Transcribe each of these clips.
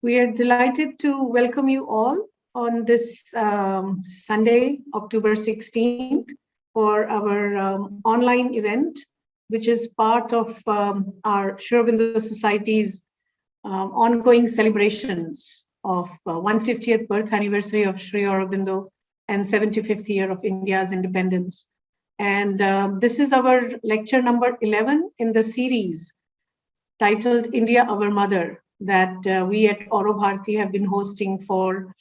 We are delighted to welcome you all on this Sunday, October 16th, for our online event, which is part of our Sri Aurobindo Society's ongoing celebrations of 150th birth anniversary of Sri Aurobindo and 75th year of India's independence. And this is our lecture number 11 in the series titled India, Our Mother, that we at Auro Bharati have been hosting for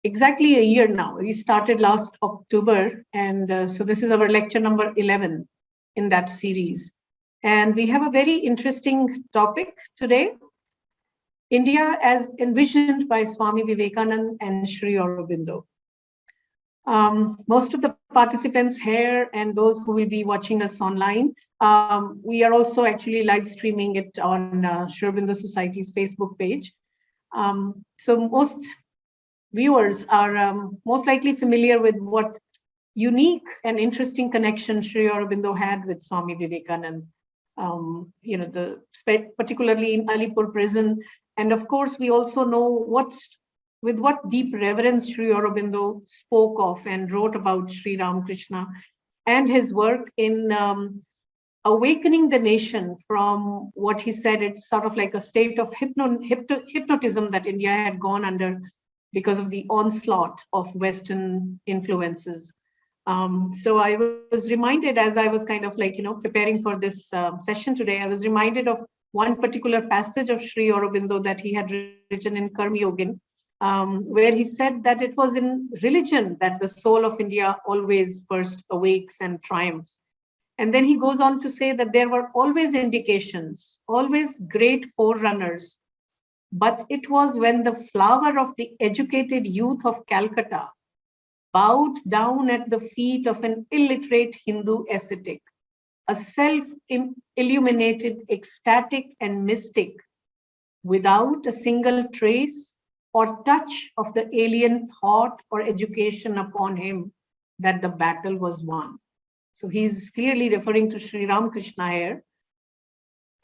exactly a year now. We started last October, and so this is our lecture number 11 in that series. And we have a very interesting topic today: India as envisioned by Swami Vivekananda and Sri Aurobindo. Most of the participants here and those who will be watching us online, we are also actually live streaming it on Sri Aurobindo Society's Facebook page. So most viewers are most likely familiar with what unique and interesting connection Sri Aurobindo had with Swami Vivekananda, particularly in Alipur prison. And of course, we also know with what deep reverence Sri Aurobindo spoke of and wrote about Sri Ramakrishna and his work in awakening the nation from what he said, it's sort of like a state of hypnotism that India had gone under because of the onslaught of Western influences. So I was reminded, as I was kind of like, preparing for this session today, I was reminded of one particular passage of Sri Aurobindo that he had written in Karma Yogin, where he said that it was in religion that the soul of India always first awakes and triumphs. And then he goes on to say that there were always indications, always great forerunners, but it was when the flower of the educated youth of Calcutta bowed down at the feet of an illiterate Hindu ascetic, a self-illuminated, ecstatic and mystic, without a single trace or touch of the alien thought or education upon him, that the battle was won. So he's clearly referring to Sri Ramakrishna here.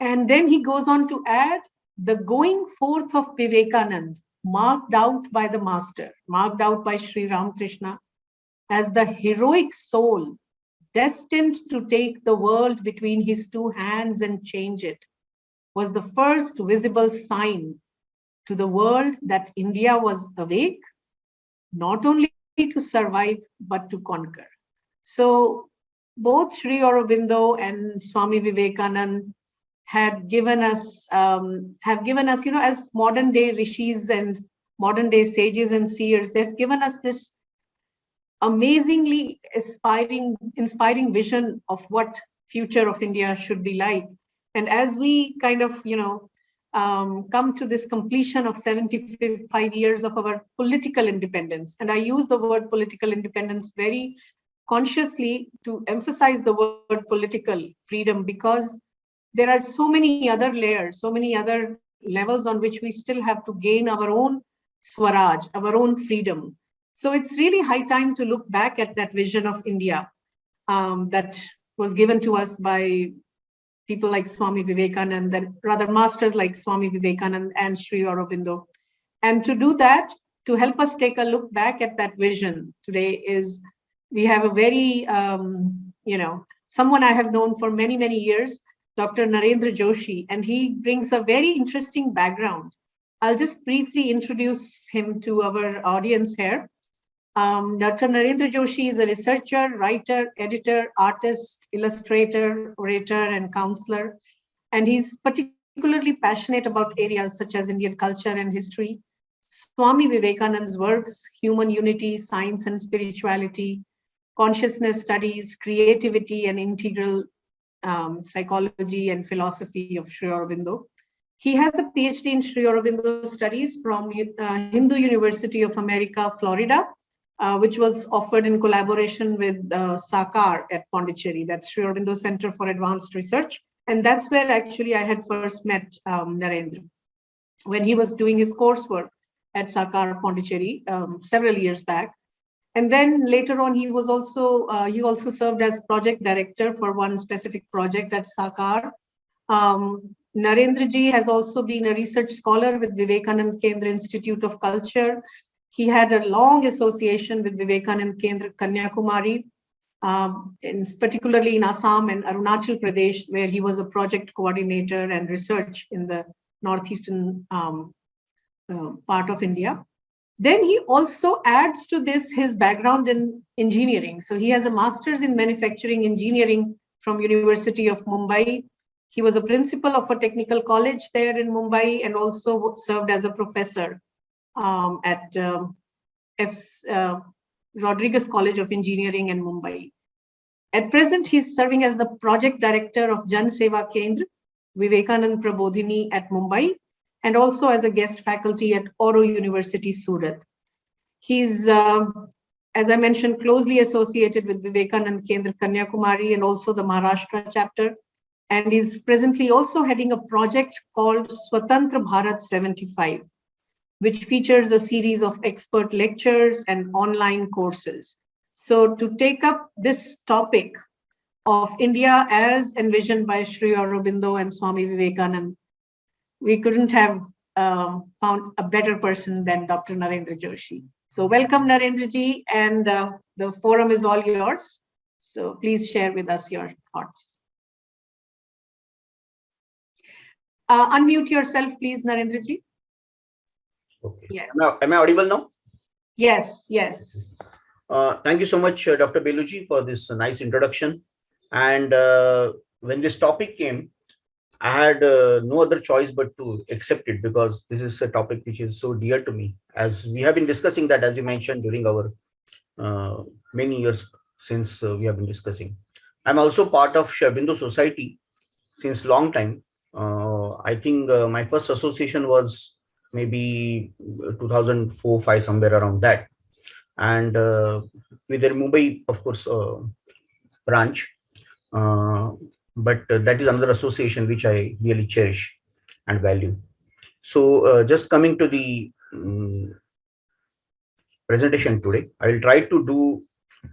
And then he goes on to add, the going forth of Vivekananda, marked out by the master, marked out by Sri Ramakrishna as the heroic soul destined to take the world between his two hands and change it, was the first visible sign to the world that India was awake, not only to survive, but to conquer. So both Sri Aurobindo and Swami Vivekananda have given us, as modern day rishis and modern day sages and seers, they've given us this amazingly inspiring vision of what future of India should be like. And as we kind of, come to this completion of 75 years of our political independence, and I use the word political independence very consciously to emphasize the word political freedom, because there are so many other layers, so many other levels on which we still have to gain our own Swaraj, our own freedom. So it's really high time to look back at that vision of India that was given to us by people like Swami Vivekananda, rather masters like Swami Vivekananda and Sri Aurobindo. And to do that, to help us take a look back at that vision today we have a very, someone I have known for many, many years, Dr. Narendra Joshi, and he brings a very interesting background. I'll just briefly introduce him to our audience here. Dr. Narendra Joshi is a researcher, writer, editor, artist, illustrator, orator, and counselor. And he's particularly passionate about areas such as Indian culture and history, Swami Vivekananda's works, human unity, science and spirituality, consciousness studies, creativity, and integral psychology and philosophy of Sri Aurobindo. He has a PhD in Sri Aurobindo Studies from Hindu University of America, Florida, which was offered in collaboration with SACAR at Pondicherry, that's Sri Aurobindo Center for Advanced Research. And that's where actually I had first met Narendra, when he was doing his coursework at SACAR Pondicherry several years back. And then later on, he also served as project director for one specific project at SACAR. Narendra ji has also been a research scholar with Vivekananda Kendra Institute of Culture. He had a long association with Vivekananda Kendra Kanyakumari, particularly in Assam and Arunachal Pradesh, where he was a project coordinator and research in the northeastern part of India. Then he also adds to this his background in engineering. So he has a master's in manufacturing engineering from University of Mumbai. He was a principal of a technical college there in Mumbai and also served as a professor at Rodriguez College of Engineering in Mumbai. At present, he's serving as the project director of Jana Seva Kendra, Vivekananda Prabodhini at Mumbai, and also as a guest faculty at Auro University, Surat. He's, as I mentioned, closely associated with Vivekananda Kendra Kanyakumari and also the Maharashtra chapter. And is presently also heading a project called Swatantra Bharat 75, which features a series of expert lectures and online courses. So to take up this topic of India as envisioned by Sri Aurobindo and Swami Vivekananda, we couldn't have found a better person than Dr. Narendra Joshi. So welcome, Narendra ji, and the forum is all yours. So please share with us your thoughts. Unmute yourself, please, Narendra ji. Okay. Yes. Now, am I audible now? Yes, yes. Thank you so much, Dr. Beluji, for this nice introduction. And when this topic came, I had no other choice but to accept it, because this is a topic which is so dear to me. As we have been discussing that, as you mentioned, during our many years since we have been discussing. I'm also part of Sri Aurobindo Society since long time. I think my first association was maybe 2004-5, somewhere around that. And with their Mumbai, of course, branch. But that is another association which I really cherish and value. So just coming to the presentation today, I will try to do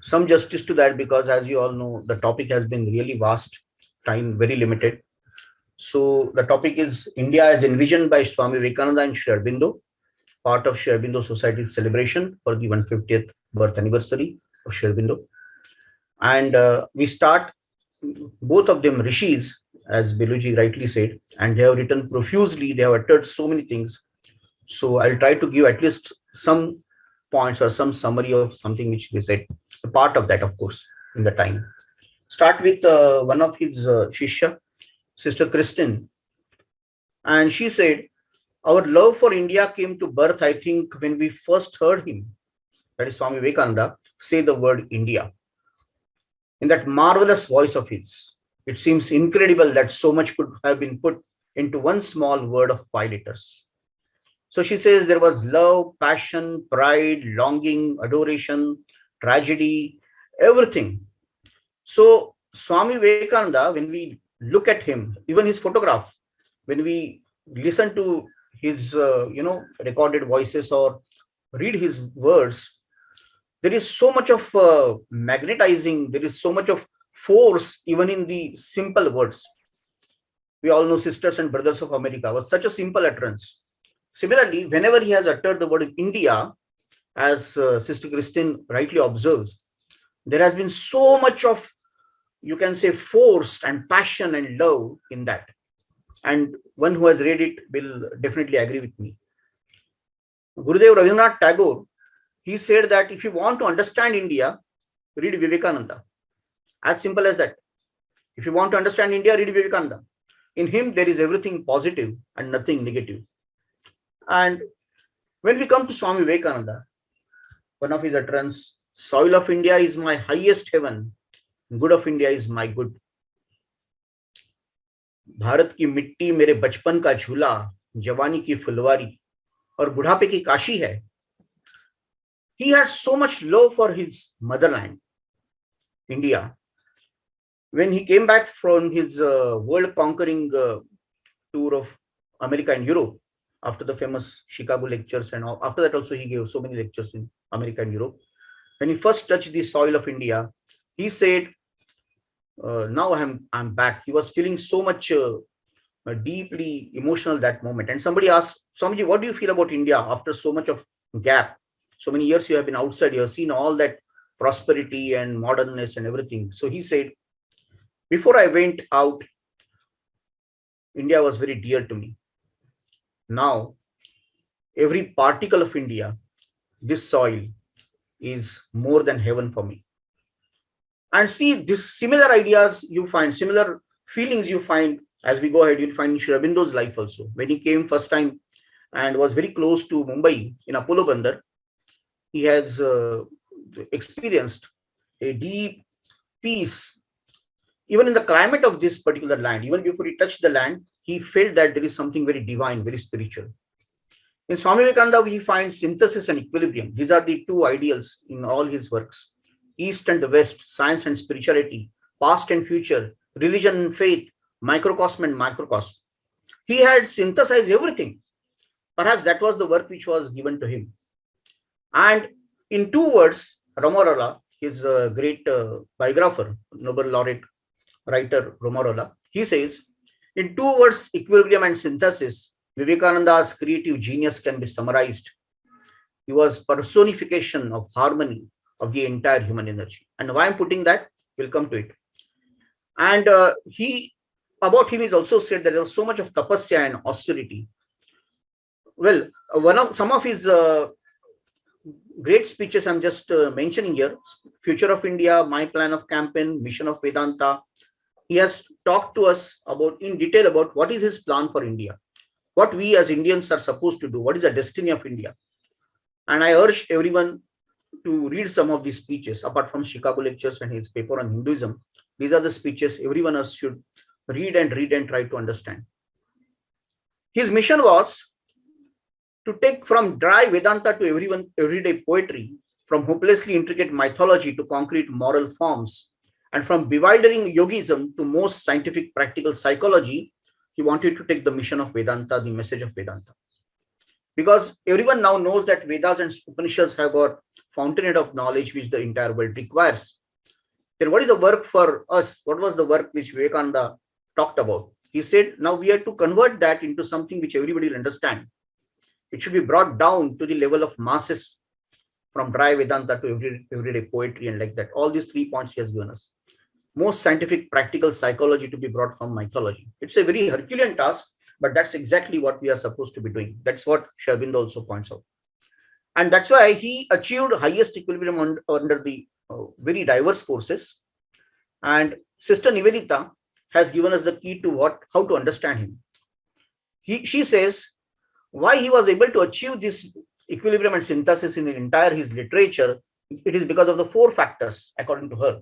some justice to that, because as you all know, the topic has been really vast, time very limited. So the topic is India as envisioned by Swami Vivekananda and Sri Aurobindo, part of Sri Aurobindo Society's celebration for the 150th birth anniversary of Sri Aurobindo. And we start, both of them rishis, as Beluji rightly said, and they have written profusely, they have uttered so many things. So I'll try to give at least some points or some summary of something which they said, a part of that, of course, in the time. Start with one of his shishya, Sister Christine. And she said, our love for India came to birth, I think, when we first heard him, that is Swami Vivekananda, say the word India. In that marvelous voice of his, it seems incredible that so much could have been put into one small word of 5 letters. So she says there was love, passion, pride, longing, adoration, tragedy, everything. So Swami Vivekananda, when we look at him, even his photograph, when we listen to his recorded voices or read his words, there is so much of magnetizing, there is so much of force even in the simple words. We all know Sisters and Brothers of America was such a simple utterance. Similarly, whenever he has uttered the word India, as Sister Christine rightly observes, there has been so much of, you can say, force and passion and love in that. And one who has read it will definitely agree with me. Gurudev Rabindranath Tagore, he said that if you want to understand India, read Vivekananda. As simple as that. If you want to understand India, read Vivekananda. In him, there is everything positive and nothing negative. And when we come to Swami Vivekananda, one of his utterance, soil of India is my highest heaven, good of India is my good. Bharat की मिट्टी मेरे बचपन का झूला, जवानी की फुलवारी और बुढ़ापे की काशी है. He had so much love for his motherland, India. When he came back from his world conquering tour of America and Europe, after the famous Chicago lectures, and after that also he gave so many lectures in America and Europe. When he first touched the soil of India, he said, now I'm back. He was feeling so much deeply emotional that moment. And somebody asked, Swamiji, what do you feel about India after so much of gap? So many years you have been outside, you have seen all that prosperity and modernness and everything. So he said, before I went out, India was very dear to me. Now, every particle of India, this soil, is more than heaven for me. And see, this similar ideas you find, similar feelings you find as we go ahead, you'll find in Sri Aurobindo's life also. When he came first time and was very close to Mumbai in Apollo Bandar, he has experienced a deep peace. Even in the climate of this particular land, even before he touched the land, he felt that there is something very divine, very spiritual. In Swami Vivekananda, we find synthesis and equilibrium. These are the two ideals in all his works. East and the West, science and spirituality, past and future, religion and faith, microcosm and macrocosm. He had synthesized everything. Perhaps that was the work which was given to him. And in 2 words, Romarola, his great biographer, Nobel laureate writer Romarola, he says, in 2 words, equilibrium and synthesis, Vivekananda's creative genius can be summarized. He was personification of harmony of the entire human energy. And why I'm putting that, we'll come to it. And about him is also said that there was so much of tapasya and austerity. Well, some of his great speeches I'm just mentioning here, Future of India, My Plan of Campaign, Mission of Vedanta. He has talked to us about in detail about what is his plan for India, what we as Indians are supposed to do, what is the destiny of India. And I urge everyone to read some of these speeches, apart from Chicago lectures and his paper on Hinduism. These are the speeches everyone else should read and try to understand. His mission was to take from dry Vedanta to everyday poetry, from hopelessly intricate mythology to concrete moral forms, and from bewildering yogism to most scientific practical psychology. He wanted to take the mission of Vedanta, the message of Vedanta. Because everyone now knows that Vedas and Upanishads have got fountainhead of knowledge which the entire world requires. Then what is the work for us? What was the work which Vivekananda talked about? He said, now we have to convert that into something which everybody will understand. It should be brought down to the level of masses, from dry Vedanta to everyday poetry and like that. All these 3 points he has given us. Most scientific practical psychology to be brought from mythology. It's a very Herculean task, but that's exactly what we are supposed to be doing. That's what Sri Aurobindo also points out. And that's why he achieved highest equilibrium under the very diverse forces. And Sister Nivedita has given us the key to how to understand him. She says why he was able to achieve this equilibrium and synthesis in the entire his literature. It is because of the 4 factors, according to her.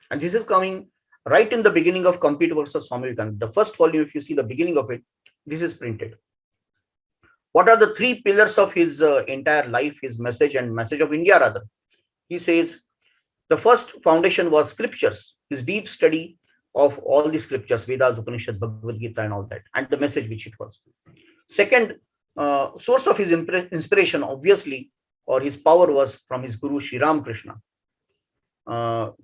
And this is coming right in the beginning of Complete Works of Swami Vivekananda. The first volume, if you see the beginning of it, this is printed. What are the 3 pillars of his entire life, his message and message of India rather? He says the first foundation was scriptures, his deep study of all the scriptures, Vedas, Upanishads, Bhagavad Gita and all that, and the message which it was. Second source of his inspiration, obviously, or his power was from his Guru Sri Ramakrishna,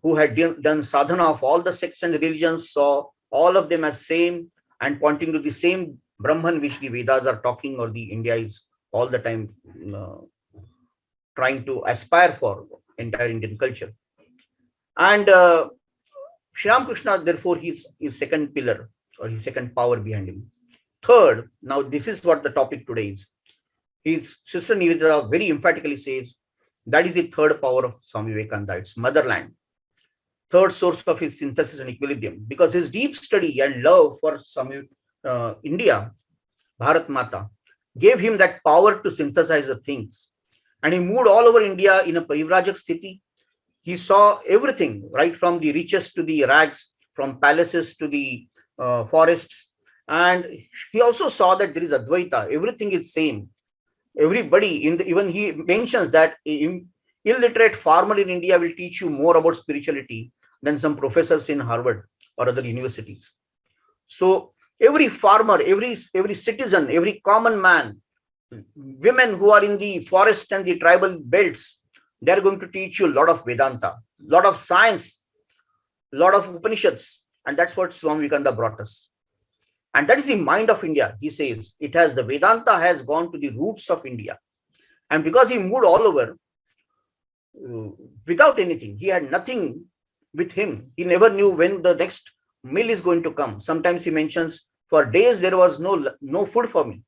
who had done sadhana of all the sects and religions, saw all of them as same and pointing to the same Brahman which the Vedas are talking, or the India is all the time trying to aspire for, entire Indian culture. And Sri Ramakrishna, therefore, his second pillar or his second power behind him. Third, now this is what the topic today is. His Sister Nivedita very emphatically says that is the third power of Swami Vivekananda, it's motherland. Third source of his synthesis and equilibrium, because his deep study and love for Swami India, Bharat Mata, gave him that power to synthesize the things. And he moved all over India in a parivrajak sthiti. He saw everything, right from the riches to the rags, from palaces to the forests. And he also saw that there is Advaita, everything is same. Everybody, even he mentions that illiterate farmer in India will teach you more about spirituality than some professors in Harvard or other universities. So every farmer, every citizen, every common man, women who are in the forest and the tribal belts, they are going to teach you a lot of Vedanta, a lot of science, a lot of Upanishads. And that's what Swami Vivekananda brought us. And that is the mind of India. He says it has, the Vedanta has gone to the roots of India. And because he moved all over without anything, he had nothing with him. He never knew when the next meal is going to come. Sometimes he mentions, for days there was no food for me.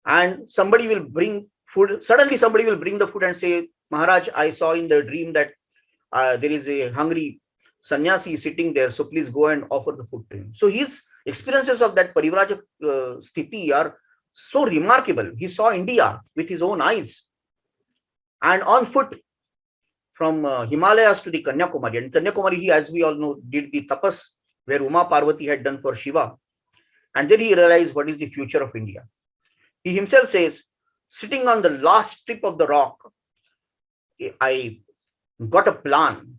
And somebody will bring food. Suddenly somebody will bring the food and say, Maharaj, I saw in the dream that there is a hungry sannyasi sitting there, so please go and offer the food to him. So his experiences of that Parivrajak sthiti are so remarkable. He saw India with his own eyes, and on foot from Himalayas to the Kanyakumari. And Kanyakumari, he, as we all know, did the tapas where Uma Parvati had done for Shiva. And then he realized what is the future of India. He himself says, sitting on the last strip of the rock, I got a plan.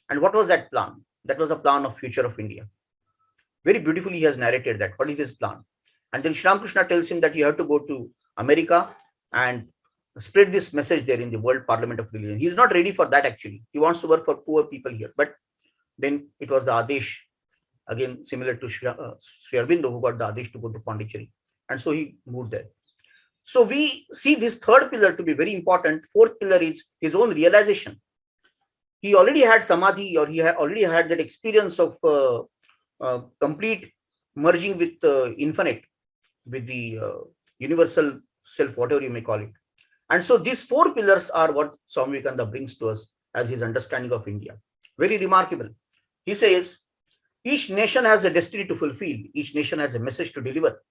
And what was that plan? That was a plan of future of India. Very beautifully he has narrated that. What is his plan? And then Sri Ramakrishna tells him that you have to go to America and spread this message there in the World Parliament of Religion. He is not ready for that actually. He wants to work for poor people here. But then it was the Adesh, again similar to Sri Aurobindo, who got the Adesh to go to Pondicherry. And so he moved there. So we see this third pillar to be very important. Fourth pillar is his own realization. He already had samadhi, or he already had that experience of complete merging with the infinite, with the universal self, whatever you may call it. And so these four pillars are what Swami Vivekananda brings to us as his understanding of India. Very remarkable. He says, each nation has a destiny to fulfill. Each nation has a message to deliver.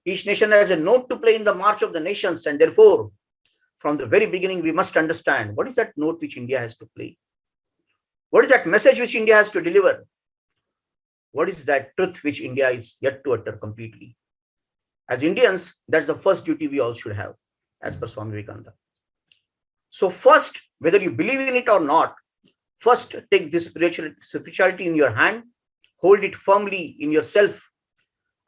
Each nation has a note to play in the march of the nations. And therefore, from the very beginning, we must understand what is that note which India has to play. What is that message which India has to deliver? What is that truth which India is yet to utter completely? As Indians, that's the first duty we all should have, as per Swami Vivekananda. So first, whether you believe in it or not, first take this spirituality in your hand, hold it firmly in yourself,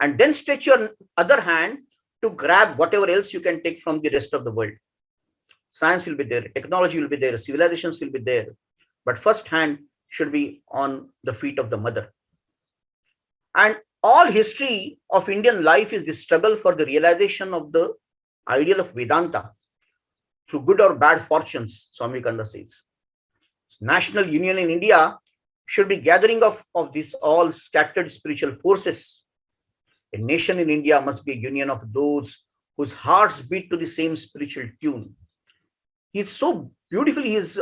and then stretch your other hand to grab whatever else you can take from the rest of the world. Science will be there, technology will be there, civilizations will be there, but first hand should be on the feet of the mother. And all history of Indian life is the struggle for the realization of the ideal of Vedanta through good or bad fortunes, Swami Vivekananda says. National union in India should be gathering of these all scattered spiritual forces. A nation in India must be a union of those whose hearts beat to the same spiritual tune. He's so beautifully, he's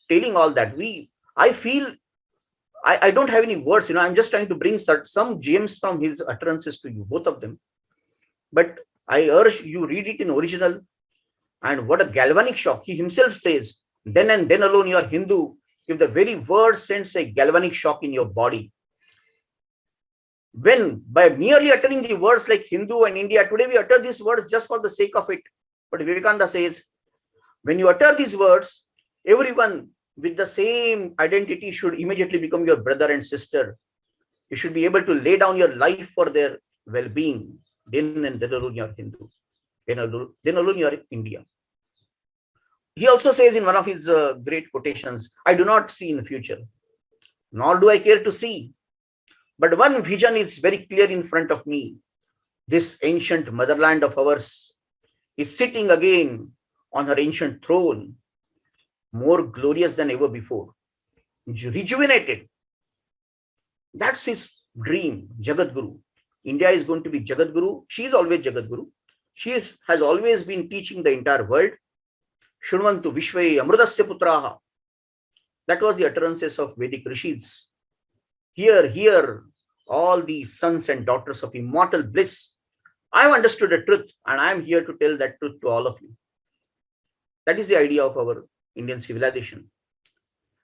telling all that. I feel, I don't have any words, I'm just trying to bring some gems from his utterances to you, both of them. But I urge you read it in original, and what a galvanic shock. He himself says, then and then alone you are Hindu, if the very word sends a galvanic shock in your body. When by merely uttering the words like Hindu and India, today we utter these words just for the sake of it. But Vivekananda says, when you utter these words, everyone with the same identity should immediately become your brother and sister. You should be able to lay down your life for their well-being. Then and then alone you are Hindu. Then alone you are India. He also says in one of his great quotations, I do not see in the future, nor do I care to see. But one vision is very clear in front of me. This ancient motherland of ours is sitting again on her ancient throne, more glorious than ever before, rejuvenated. That's his dream, Jagat Guru. India is going to be Jagat Guru. She is always Jagat Guru. She has always been teaching the entire world. Shunvantu Vishve Amrudasya Putraha. That was the utterances of Vedic Rishis. Hear, all the sons and daughters of immortal bliss. I have understood the truth, and I am here to tell that truth to all of you. That is the idea of our Indian civilization.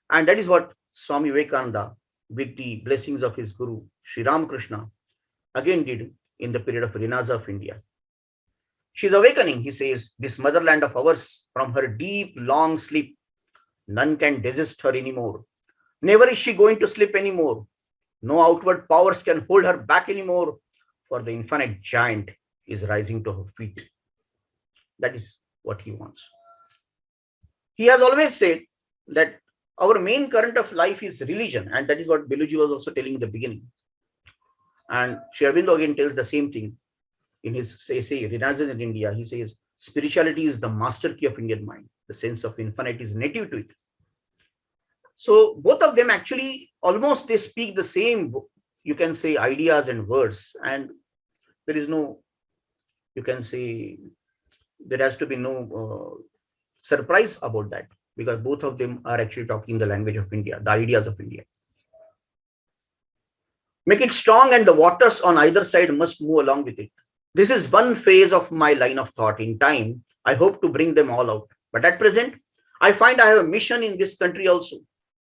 And that is what Swami Vivekananda, with the blessings of his Guru, Sri Ramakrishna, again did in the period of Renaissance of India. She is awakening, he says, this motherland of ours from her deep, long sleep. None can desist her anymore. Never is she going to sleep anymore. No outward powers can hold her back anymore, for the infinite giant is rising to her feet. That is what he wants. He has always said that our main current of life is religion, and that is what Beluji was also telling in the beginning. And Sri Aurobindo again tells the same thing in his essay, Renaissance in India. He says, spirituality is the master key of Indian mind. The sense of infinite is native to it. So both of them actually almost they speak the same, you can say, ideas and words. And there is no, you can say, there has to be no surprise about that, because both of them are actually talking the language of India, the ideas of India. Make it strong, and the waters on either side must move along with it. This is one phase of my line of thought. In time, I hope to bring them all out. But at present, I find I have a mission in this country also.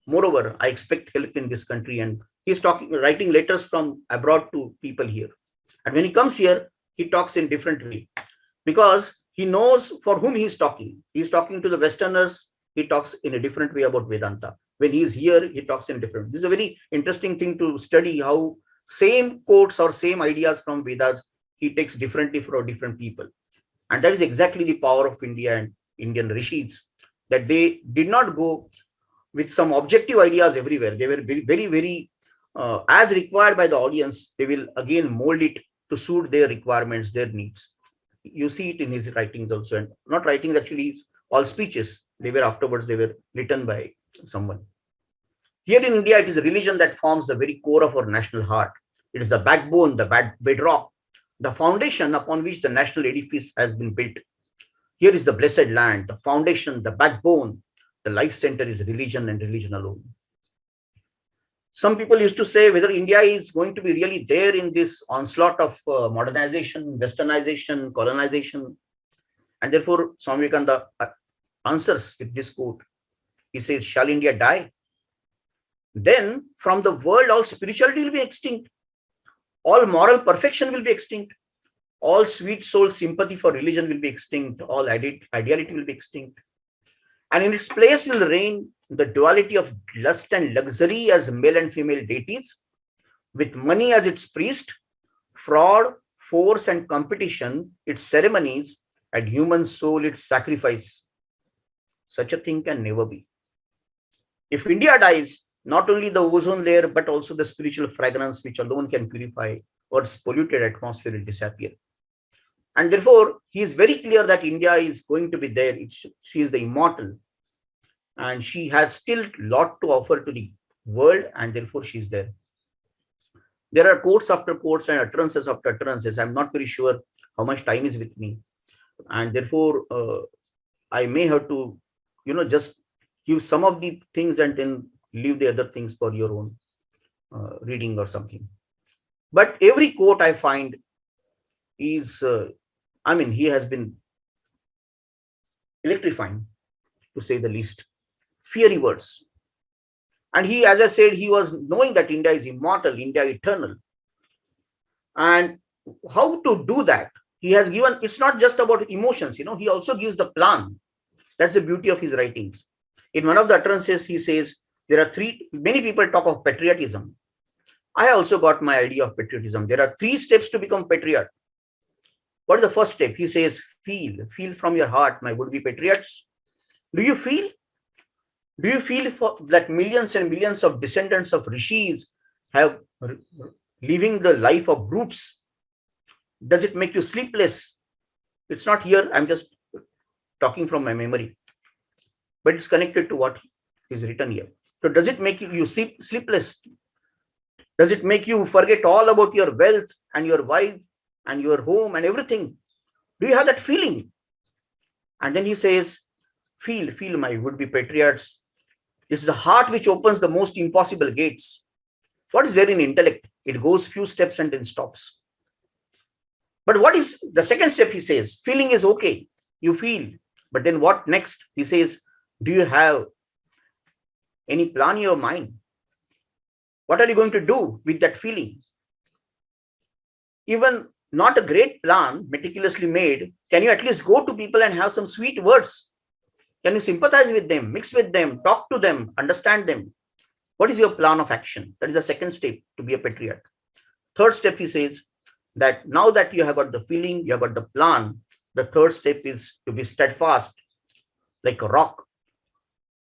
Moreover, I expect help in this country. And he's writing letters from abroad to people here. And when he comes here, he talks in different way, because he knows for whom he's talking. He's talking to the Westerners. He talks in a different way about Vedanta. When he's here, he talks in different. This is a very interesting thing to study, how same quotes or same ideas from Vedas he takes differently for different people. And that is exactly the power of India and Indian rishis, that they did not go with some objective ideas everywhere. They were very, very, as required by the audience, they will again mold it to suit their requirements, their needs. You see it in his writings also, and not writings, actually, all speeches. They were afterwards, they were written by someone. Here in India, it is a religion that forms the very core of our national heart. It is the backbone, the bedrock, the foundation upon which the national edifice has been built. Here is the blessed land, the foundation, the backbone. The life center is religion and religion alone. Some people used to say whether India is going to be really there in this onslaught of modernization, westernization, colonization. And therefore, Swami Vivekananda answers with this quote. He says, shall India die? Then from the world, all spirituality will be extinct. All moral perfection will be extinct. All sweet soul sympathy for religion will be extinct. All ideality will be extinct. And in its place will reign the duality of lust and luxury as male and female deities, with money as its priest, fraud, force, and competition its ceremonies, and human soul its sacrifice. Such a thing can never be. If India dies, not only the ozone layer, but also the spiritual fragrance which alone can purify Earth's polluted atmosphere will disappear. And therefore, he is very clear that India is going to be there. She is the immortal. And she has still a lot to offer to the world, and therefore she is there. There are quotes after quotes and utterances after utterances. I'm not very sure how much time is with me. And therefore, I may have to, just give some of the things and then leave the other things for your own reading or something. But every quote I find is, he has been electrifying, to say the least. Fiery words. And he, as I said, he was knowing that India is immortal, India eternal. And how to do that? He has given, it's not just about emotions, he also gives the plan. That's the beauty of his writings. In one of the utterances, he says, there are many people talk of patriotism. I also got my idea of patriotism. There are 3 steps to become patriot. What is the first step? He says, feel from your heart, my would-be patriots. Do you feel? Do you feel that millions and millions of descendants of rishis have living the life of brutes? Does it make you sleepless? It's not here. I'm just talking from my memory, but it's connected to what is written here. So does it make you sleepless? Does it make you forget all about your wealth and your wife and your home and everything? Do you have that feeling? And then he says, feel my would-be patriots. It's the heart which opens the most impossible gates. What is there in intellect? It goes few steps and then stops. But what is the second step? He says, feeling is okay. You feel. But then what next? He says, do you have any plan in your mind? What are you going to do with that feeling? Even not a great plan, meticulously made, can you at least go to people and have some sweet words? Can you sympathize with them, mix with them, talk to them, understand them? What is your plan of action? That is the second step to be a patriot. Third step, he says, that now that you have got the feeling, you have got the plan, the third step is to be steadfast like a rock,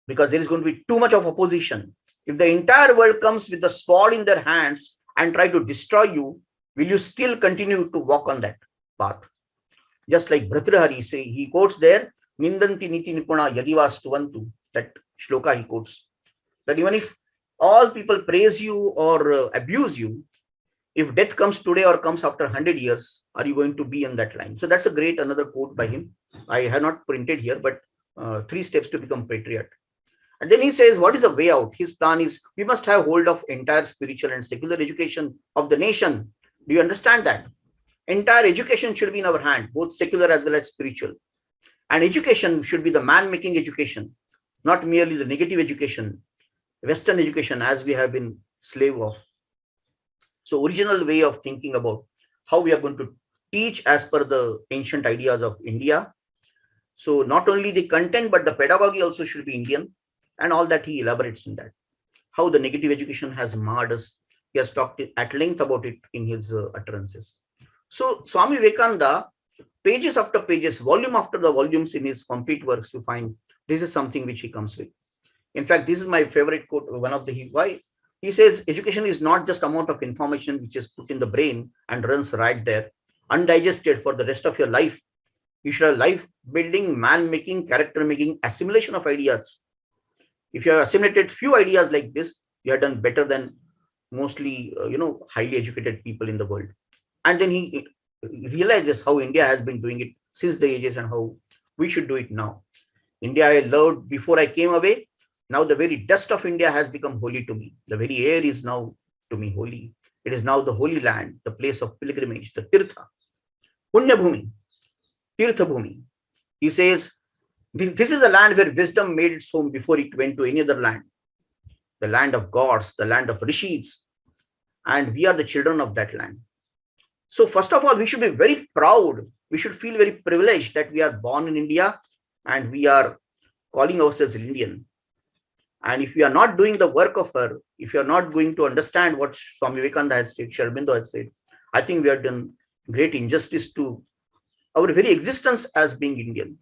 because there is going to be too much of opposition. If the entire world comes with the sword in their hands and try to destroy you, will you still continue to walk on that path? Just like Bhartrihari say, he quotes there, Nindanti Niti Nipuna Yadivastuvantu, that shloka he quotes. That even if all people praise you or abuse you, if death comes today or comes after 100 years, are you going to be in that line? So that's a great another quote by him. I have not printed here, but 3 steps to become patriot. And then he says, what is the way out? His plan is, we must have hold of entire spiritual and secular education of the nation. Do you understand that? Entire education should be in our hand, both secular as well as spiritual. And education should be the man-making education, not merely the negative education, Western education, as we have been slave of. So original way of thinking about how we are going to teach as per the ancient ideas of India. So not only the content, but the pedagogy also should be Indian, and all that he elaborates in that. How the negative education has marred us. He has talked at length about it in his utterances. So Swami Vivekananda, pages after pages, volume after the volumes in his complete works, you find this is something which he comes with. In fact, this is my favorite quote, one of the why. He says, education is not just amount of information which is put in the brain and runs right there, undigested for the rest of your life. You should have life building, man making, character making, assimilation of ideas. If you have assimilated few ideas like this, you have done better than mostly, highly educated people in the world. And then he realizes how India has been doing it since the ages and how we should do it now. India I loved before I came away. Now the very dust of India has become holy to me. The very air is now to me holy. It is now the holy land, the place of pilgrimage, the Tirtha, Punya Bhumi, Tirtha Bhumi. He says, this is a land where wisdom made its home before it went to any other land. The land of gods, the land of rishis. And we are the children of that land. So first of all, we should be very proud. We should feel very privileged that we are born in India and we are calling ourselves Indian. And if we are not doing the work of her, if you are not going to understand what Swami Vivekananda had said, Sri Aurobindo had said, I think we have done great injustice to our very existence as being Indians.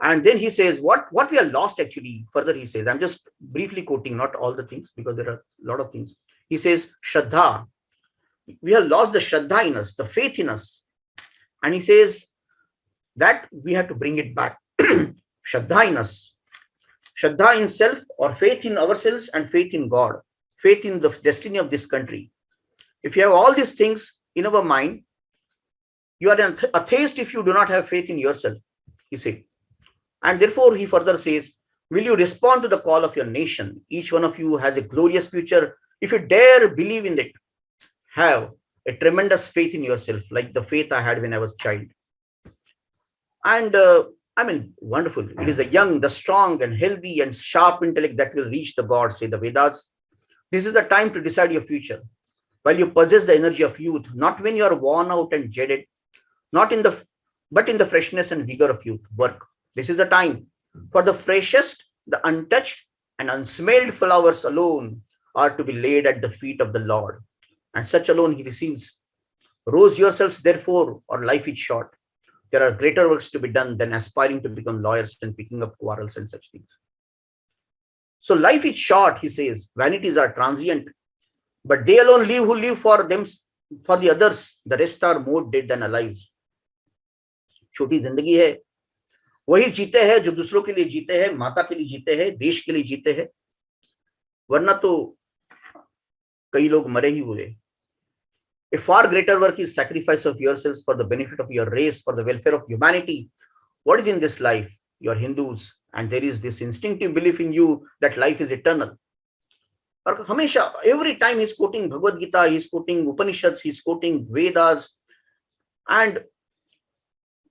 And then he says, what we are lost actually, further he says, I'm just briefly quoting, not all the things, because there are a lot of things. He says, Shraddha, we have lost the Shraddha in us, the faith in us. And he says that we have to bring it back. Shraddha in us. Shraddha in self, or faith in ourselves and faith in God, faith in the destiny of this country. If you have all these things in our mind, you are an atheist if you do not have faith in yourself, he said. And therefore, he further says, will you respond to the call of your nation? Each one of you has a glorious future. If you dare believe in it, have a tremendous faith in yourself, like the faith I had when I was a child. And wonderful. It is the young, the strong and healthy and sharp intellect that will reach the gods, say the Vedas. This is the time to decide your future. While you possess the energy of youth, not when you are worn out and jaded, but in the freshness and vigor of youth, work. This is the time. For the freshest, the untouched and unsmelled flowers alone are to be laid at the feet of the Lord. And such alone he receives. Rose yourselves, therefore, or life is short. There are greater works to be done than aspiring to become lawyers and picking up quarrels and such things. So life is short, he says. Vanities are transient, but they alone live who live for them, for the others. The rest are more dead than alive. छोटी जिंदगी है, वही जीते हैं जो दूसरों के लिए जीते हैं, माता के लिए जीते हैं, देश के लिए जीते हैं. वरना तो कई लोग मरे ही हुए. A far greater work is sacrifice of yourselves for the benefit of your race, for the welfare of humanity. What is in this life? You are Hindus, and there is this instinctive belief in you that life is eternal. और हमेशा, every time he's quoting Bhagavad Gita, he's quoting Upanishads, he's quoting Vedas, and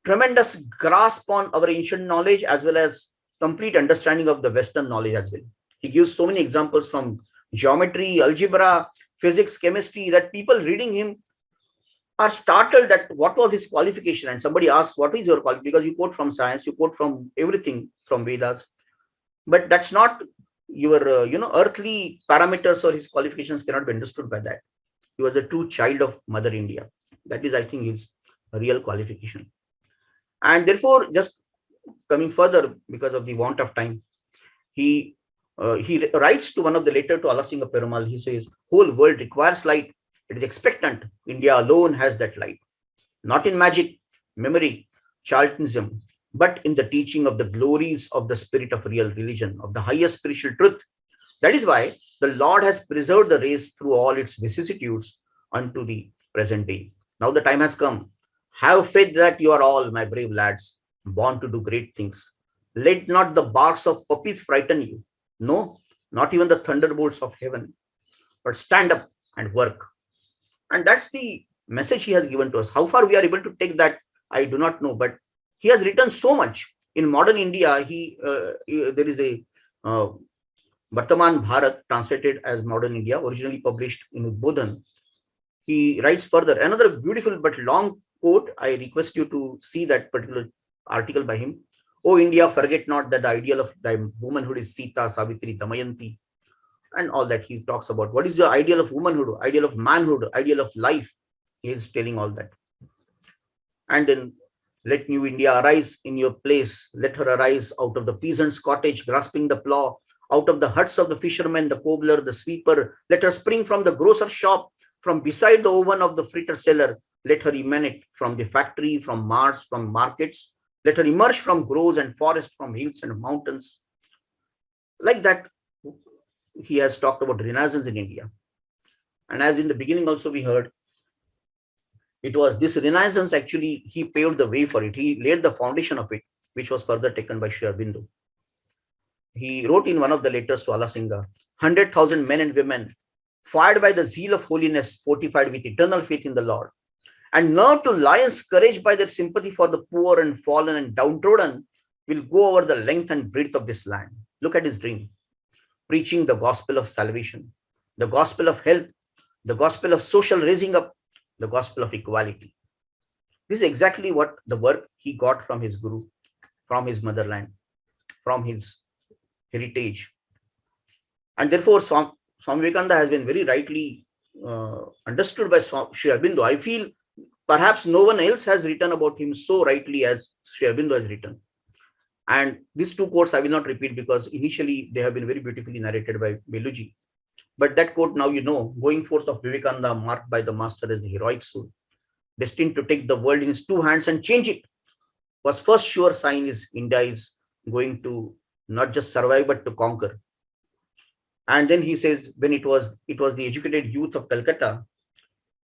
tremendous grasp on our ancient knowledge as well as complete understanding of the Western knowledge as well. He gives so many examples from geometry, algebra, physics, chemistry, that people reading him are startled at what was his qualification. And somebody asks, what is your qualification? Because you quote from science, you quote from everything from Vedas. But that's not your, earthly parameters, or his qualifications cannot be understood by that. He was a true child of Mother India. That is, I think, his real qualification. And therefore, just coming further, because of the want of time, he he writes to one of the letter to Alasinga Perumal. He says, whole world requires light. It is expectant. India alone has that light. Not in magic, memory, charlatanism, but in the teaching of the glories of the spirit of real religion, of the highest spiritual truth. That is why the Lord has preserved the race through all its vicissitudes unto the present day. Now the time has come. Have faith that you are all, my brave lads, born to do great things. Let not the barks of puppies frighten you. No, not even the thunderbolts of heaven, but stand up and work. And that's the message he has given to us. How far we are able to take that, I do not know, but he has written so much. In modern India, there is a Vartaman Bharat, translated as Modern India, originally published in Udbodhan. He writes further, another beautiful but long quote. I request you to see that particular article by him. O India, forget not that the ideal of thy womanhood is Sita, Savitri, Damayanti, and all that he talks about. What is your ideal of womanhood, ideal of manhood, ideal of life? He is telling all that. And then, let new India arise in your place. Let her arise out of the peasant's cottage, grasping the plough, out of the huts of the fisherman, the cobbler, the sweeper. Let her spring from the grocer's shop, from beside the oven of the fritter seller. Let her emanate from the factory, from marts, from markets. Let her emerge from groves and forests, from hills and mountains. Like that, he has talked about Renaissance in India. And as in the beginning also we heard, it was this Renaissance actually, he paved the way for it. He laid the foundation of it, which was further taken by Sri Aurobindo. He wrote in one of the letters to Alasinga, 100,000 men and women, fired by the zeal of holiness, fortified with eternal faith in the Lord, and nerved to lion's courage by their sympathy for the poor and fallen and downtrodden, will go over the length and breadth of this land. Look at his dream. Preaching the gospel of salvation, the gospel of health, the gospel of social raising up, the gospel of equality. This is exactly what the work he got from his guru, from his motherland, from his heritage. And therefore, Swami Vivekananda has been very rightly understood by Sri Aurobindo. I feel perhaps no one else has written about him so rightly as Sri Aurobindo has written. And these two quotes I will not repeat because initially they have been very beautifully narrated by Beluji. But that quote, now you know, going forth of Vivekananda, marked by the master as the heroic soul, destined to take the world in his two hands and change it, was first sure sign is India is going to not just survive but to conquer. And then he says, when it was the educated youth of Calcutta,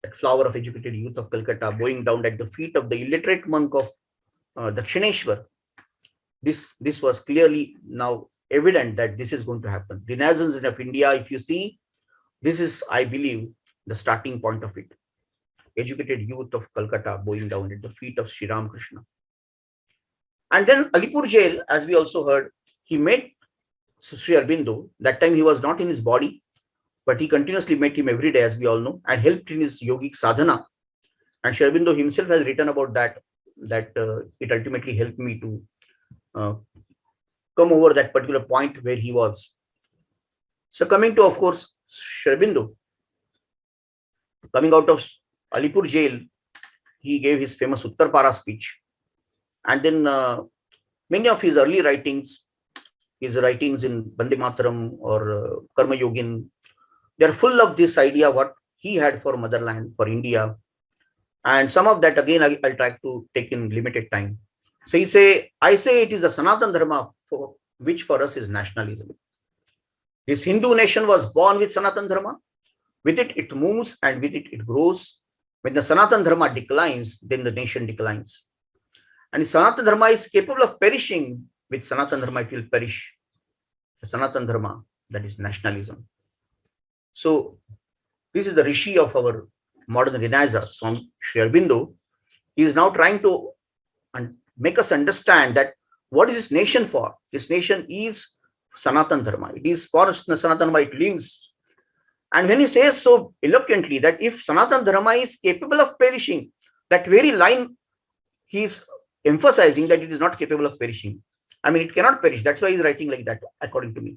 that flower of educated youth of Calcutta, bowing down at the feet of the illiterate monk of Dakshineshwar. This was clearly now evident that this is going to happen. Renaissance of India, if you see, this is, I believe, the starting point of it. Educated youth of Calcutta bowing down at the feet of Sri Ramakrishna. And then Alipur jail, as we also heard, he met Sri Aurobindo. That time he was not in his body, but he continuously met him every day, as we all know, and helped in his yogic sadhana. And Sri Aurobindo himself has written about that it ultimately helped me to come over that particular point where he was. So coming to, of course, Sri Aurobindo, coming out of Alipur jail, he gave his famous Uttarpara speech. And then many of his early writings, his writings in Bande Mataram or Karma Yogin, they are full of this idea what he had for motherland, for India. And some of that, again, I'll try to take in limited time. So I say it is the Sanatan Dharma which for us is nationalism. This Hindu nation was born with Sanatan Dharma. With it, it moves, and with it, it grows. When the Sanatan Dharma declines, then the nation declines. And if Sanatan Dharma is capable of perishing, with Sanatan Dharma it will perish. The Sanatan Dharma, that is nationalism. So this is the Rishi of our modern Renaissance, Swami Sri Aurobindo. He is now trying to make us understand that what is this nation for? This nation is Sanatan Dharma. It is for Sanatan Dharma, it lives. And when he says so eloquently that if Sanatan Dharma is capable of perishing, that very line he is emphasizing that it is not capable of perishing. I mean, it cannot perish. That's why he's writing like that, according to me.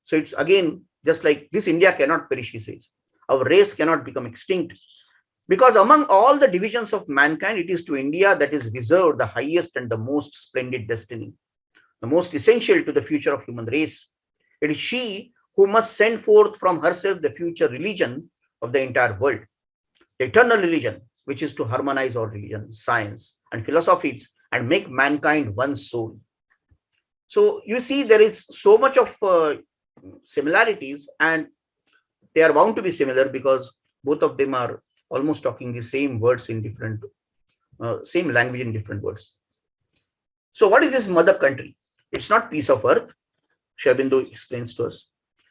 So it's again, just like this India cannot perish, he says. Our race cannot become extinct. Because among all the divisions of mankind, it is to India that is reserved the highest and the most splendid destiny, the most essential to the future of human race. It is she who must send forth from herself the future religion of the entire world, the eternal religion, which is to harmonize all religion, science, and philosophies and make mankind one soul. So you see, there is so much of similarities, and they are bound to be similar because both of them are almost talking the same words in different, same language in different words. So what is this mother country? It's not piece of earth, Sri Aurobindo explains to us.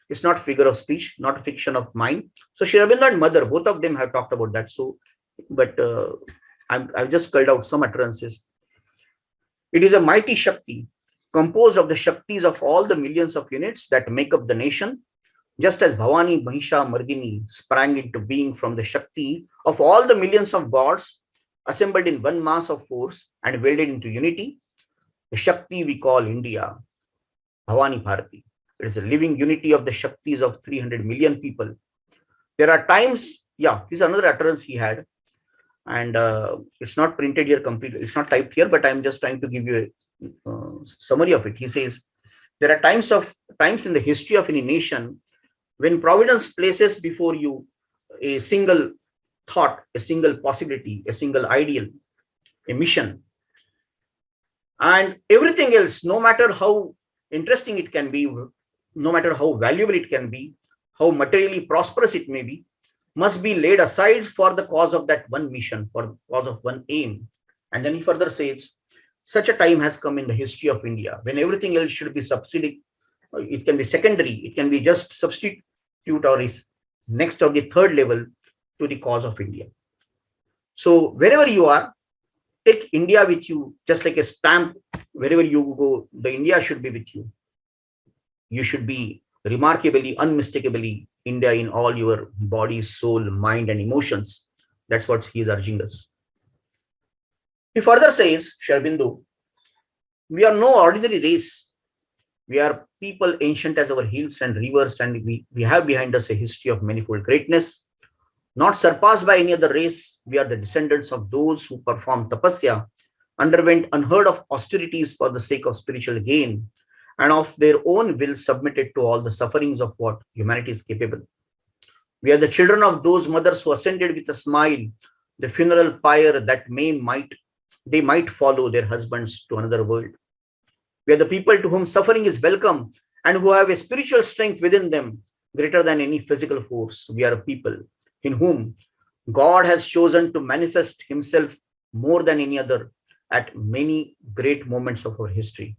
It's not figure of speech, not fiction of mind. So Sri Aurobindo and mother, both of them have talked about that. So, but I've just culled out some utterances. It is a mighty Shakti, composed of the Shaktis of all the millions of units that make up the nation, just as Bhavani Mahisha Mardini sprang into being from the Shakti of all the millions of gods assembled in one mass of force and welded into unity. The Shakti we call India, Bhavani Bharati. It is a living unity of the Shaktis of 300 million people. There are times, yeah, this is another utterance he had, and it's not printed here completely. It's not typed here, but I'm just trying to give you a summary of it. He says, there are times in the history of any nation when providence places before you a single thought, a single possibility, a single ideal, a mission, and everything else, no matter how interesting it can be, no matter how valuable it can be, how materially prosperous it may be, must be laid aside for the cause of that one mission, for the cause of one aim. And then he further says, such a time has come in the history of India when everything else should be subsidy. It can be secondary, it can be just substitute or is next or the third level to the cause of India. So wherever you are, take India with you, just like a stamp. Wherever you go, the India should be with you. You should be remarkably, unmistakably India in all your body, soul, mind, and emotions. That's what he is urging us. He further says, Sri Aurobindo, we are no ordinary race. We are people ancient as our hills and rivers, and we have behind us a history of manifold greatness, not surpassed by any other race. We are the descendants of those who performed tapasya, underwent unheard of austerities for the sake of spiritual gain, and of their own will submitted to all the sufferings of what humanity is capable. We are the children of those mothers who ascended with a smile the funeral pyre that they might follow their husbands to another world. We are the people to whom suffering is welcome and who have a spiritual strength within them greater than any physical force. We are a people in whom God has chosen to manifest himself more than any other at many great moments of our history.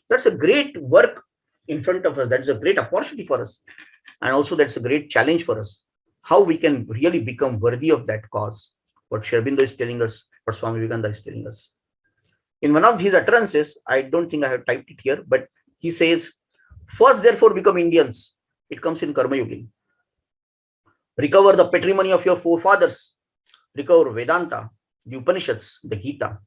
That's a great work in front of us. That's a great opportunity for us. And also that's a great challenge for us. How we can really become worthy of that cause. What Sri Aurobindo is telling us, what Swami Vivekananda is telling us. In one of his utterances, I don't think I have typed it here, but he says, first therefore become Indians. It comes in Karma Yogi. Recover the patrimony of your forefathers. Recover Vedanta, the Upanishads, the Gita.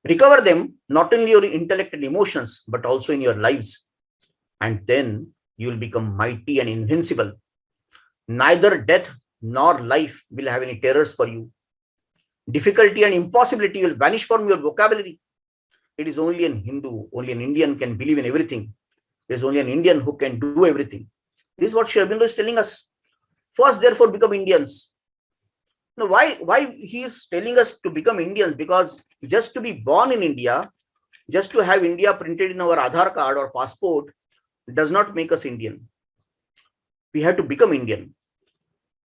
Recover them not only your intellect and emotions, but also in your lives. And then you will become mighty and invincible. Neither death nor life will have any terrors for you. Difficulty and impossibility will vanish from your vocabulary. It is only an Hindu, only an Indian can believe in everything. There is only an Indian who can do everything. This is what Sri Aurobindo is telling us. First, therefore, become Indians. Now, why he is telling us to become Indians? Because just to be born in India, just to have India printed in our Aadhaar card or passport does not make us Indian. We have to become Indian.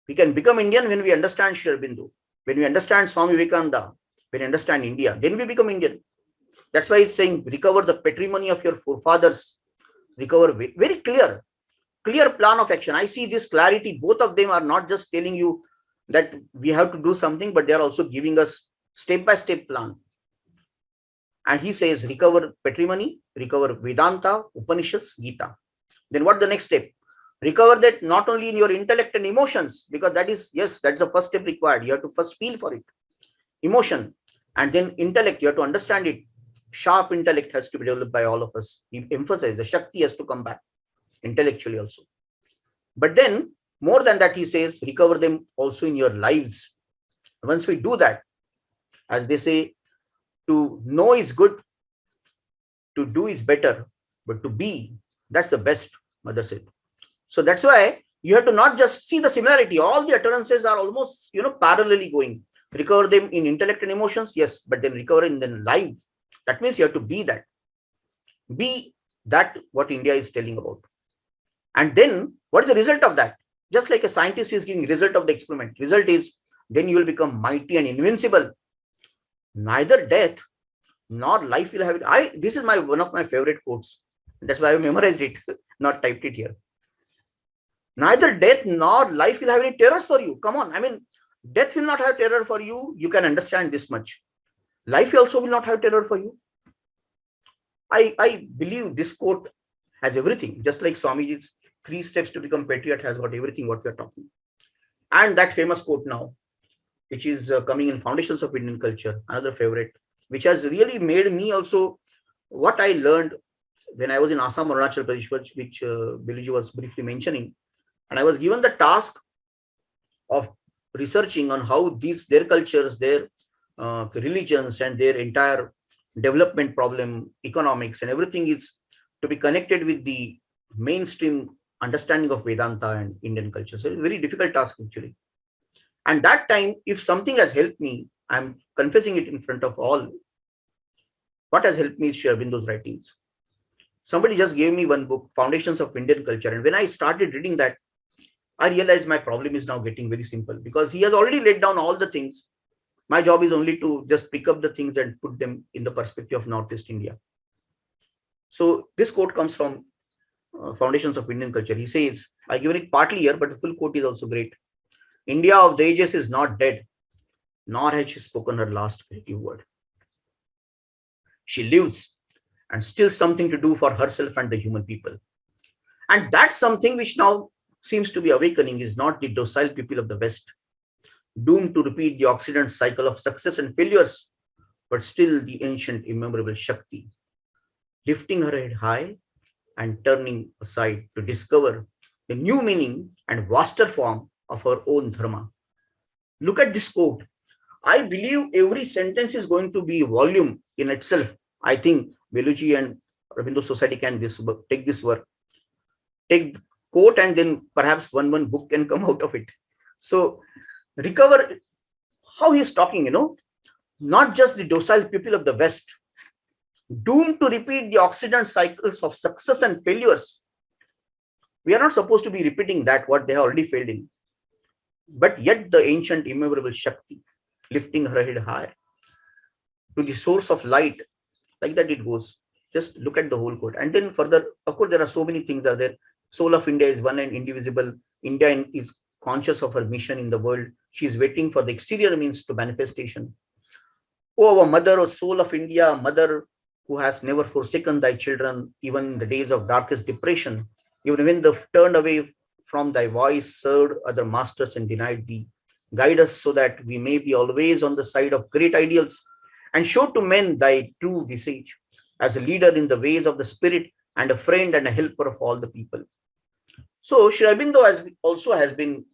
We can become Indian when we understand Sri Aurobindo, when we understand Swami Vivekananda, when we understand India, then we become Indian. That's why it's saying, recover the patrimony of your forefathers. Recover, very clear plan of action. I see this clarity. Both of them are not just telling you that we have to do something, but they are also giving us step-by-step plan. And he says, recover patrimony, recover Vedanta, Upanishads, Gita. Then what the next step? Recover that not only in your intellect and emotions, because that is, yes, that's the first step required. You have to first feel for it. Emotion. And then intellect, you have to understand it. Sharp intellect has to be developed by all of us. He emphasized the Shakti has to come back intellectually also. But then, more than that, he says, recover them also in your lives. Once we do that, as they say, to know is good, to do is better, but to be, that's the best. mother said. So that's why you have to not just see the similarity. All the utterances are almost, parallelly going. Recover them in intellect and emotions, yes, but then recover in then life. That means you have to be that. Be that what India is telling about. And then what is the result of that? Just like a scientist is giving result of the experiment. Result is then you will become mighty and invincible. Neither death nor life will have it. This is one of my favorite quotes. That's why I memorized it, not typed it here. Neither death nor life will have any terrors for you. Come on. I mean, death will not have terror for you. You can understand this much. Life also will not have terror for you. I believe this quote has everything. Just like Swamiji's 3 steps to become patriot has got everything what we are talking. And that famous quote now, which is coming in Foundations of Indian Culture, another favorite, which has really made me also what I learned when I was in Assam, Arunachal Pradesh, which Biluji was briefly mentioning. And I was given the task of researching on how their cultures, their religions and their entire development problem, economics and everything is to be connected with the mainstream understanding of Vedanta and Indian culture. So it's a very difficult task actually. And that time, if something has helped me, I'm confessing it in front of all. What has helped me is Sri Aurobindo's writings. Somebody just gave me one book, Foundations of Indian Culture. And when I started reading that, I realized my problem is now getting very simple because he has already laid down all the things. My job is only to just pick up the things and put them in the perspective of Northeast India. So this quote comes from Foundations of Indian Culture. He says, I given it partly here, but the full quote is also great. India of the ages is not dead, nor has she spoken her last creative word. She lives and still something to do for herself and the human people. And that's something which now seems to be awakening is not the docile people of the West, doomed to repeat the Occident cycle of success and failures, but still the ancient immemorable Shakti, lifting her head high and turning aside to discover the new meaning and vaster form of her own dharma. Look at this quote. I believe every sentence is going to be a volume in itself. I think Veluji and Aurobindo Society can take this work, take the quote, and then perhaps one book can come out of it. So recover how he's talking, not just the docile people of the West, doomed to repeat the Occident cycles of success and failures. We are not supposed to be repeating that, what they have already failed in. But yet the ancient immemorable Shakti, lifting her head high to the source of light, like that it goes. Just look at the whole quote. And then further, of course, there are so many things are there. Soul of India is one and indivisible. India is conscious of her mission in the world. She is waiting for the exterior means to manifestation. Oh, our mother, O soul of India, mother who has never forsaken thy children, even in the days of darkest depression, even when they've turned away from thy voice, served other masters and denied thee. Guide us so that we may be always on the side of great ideals and show to men thy true visage as a leader in the ways of the spirit and a friend and a helper of all the people. So Sri Aurobindo also has been,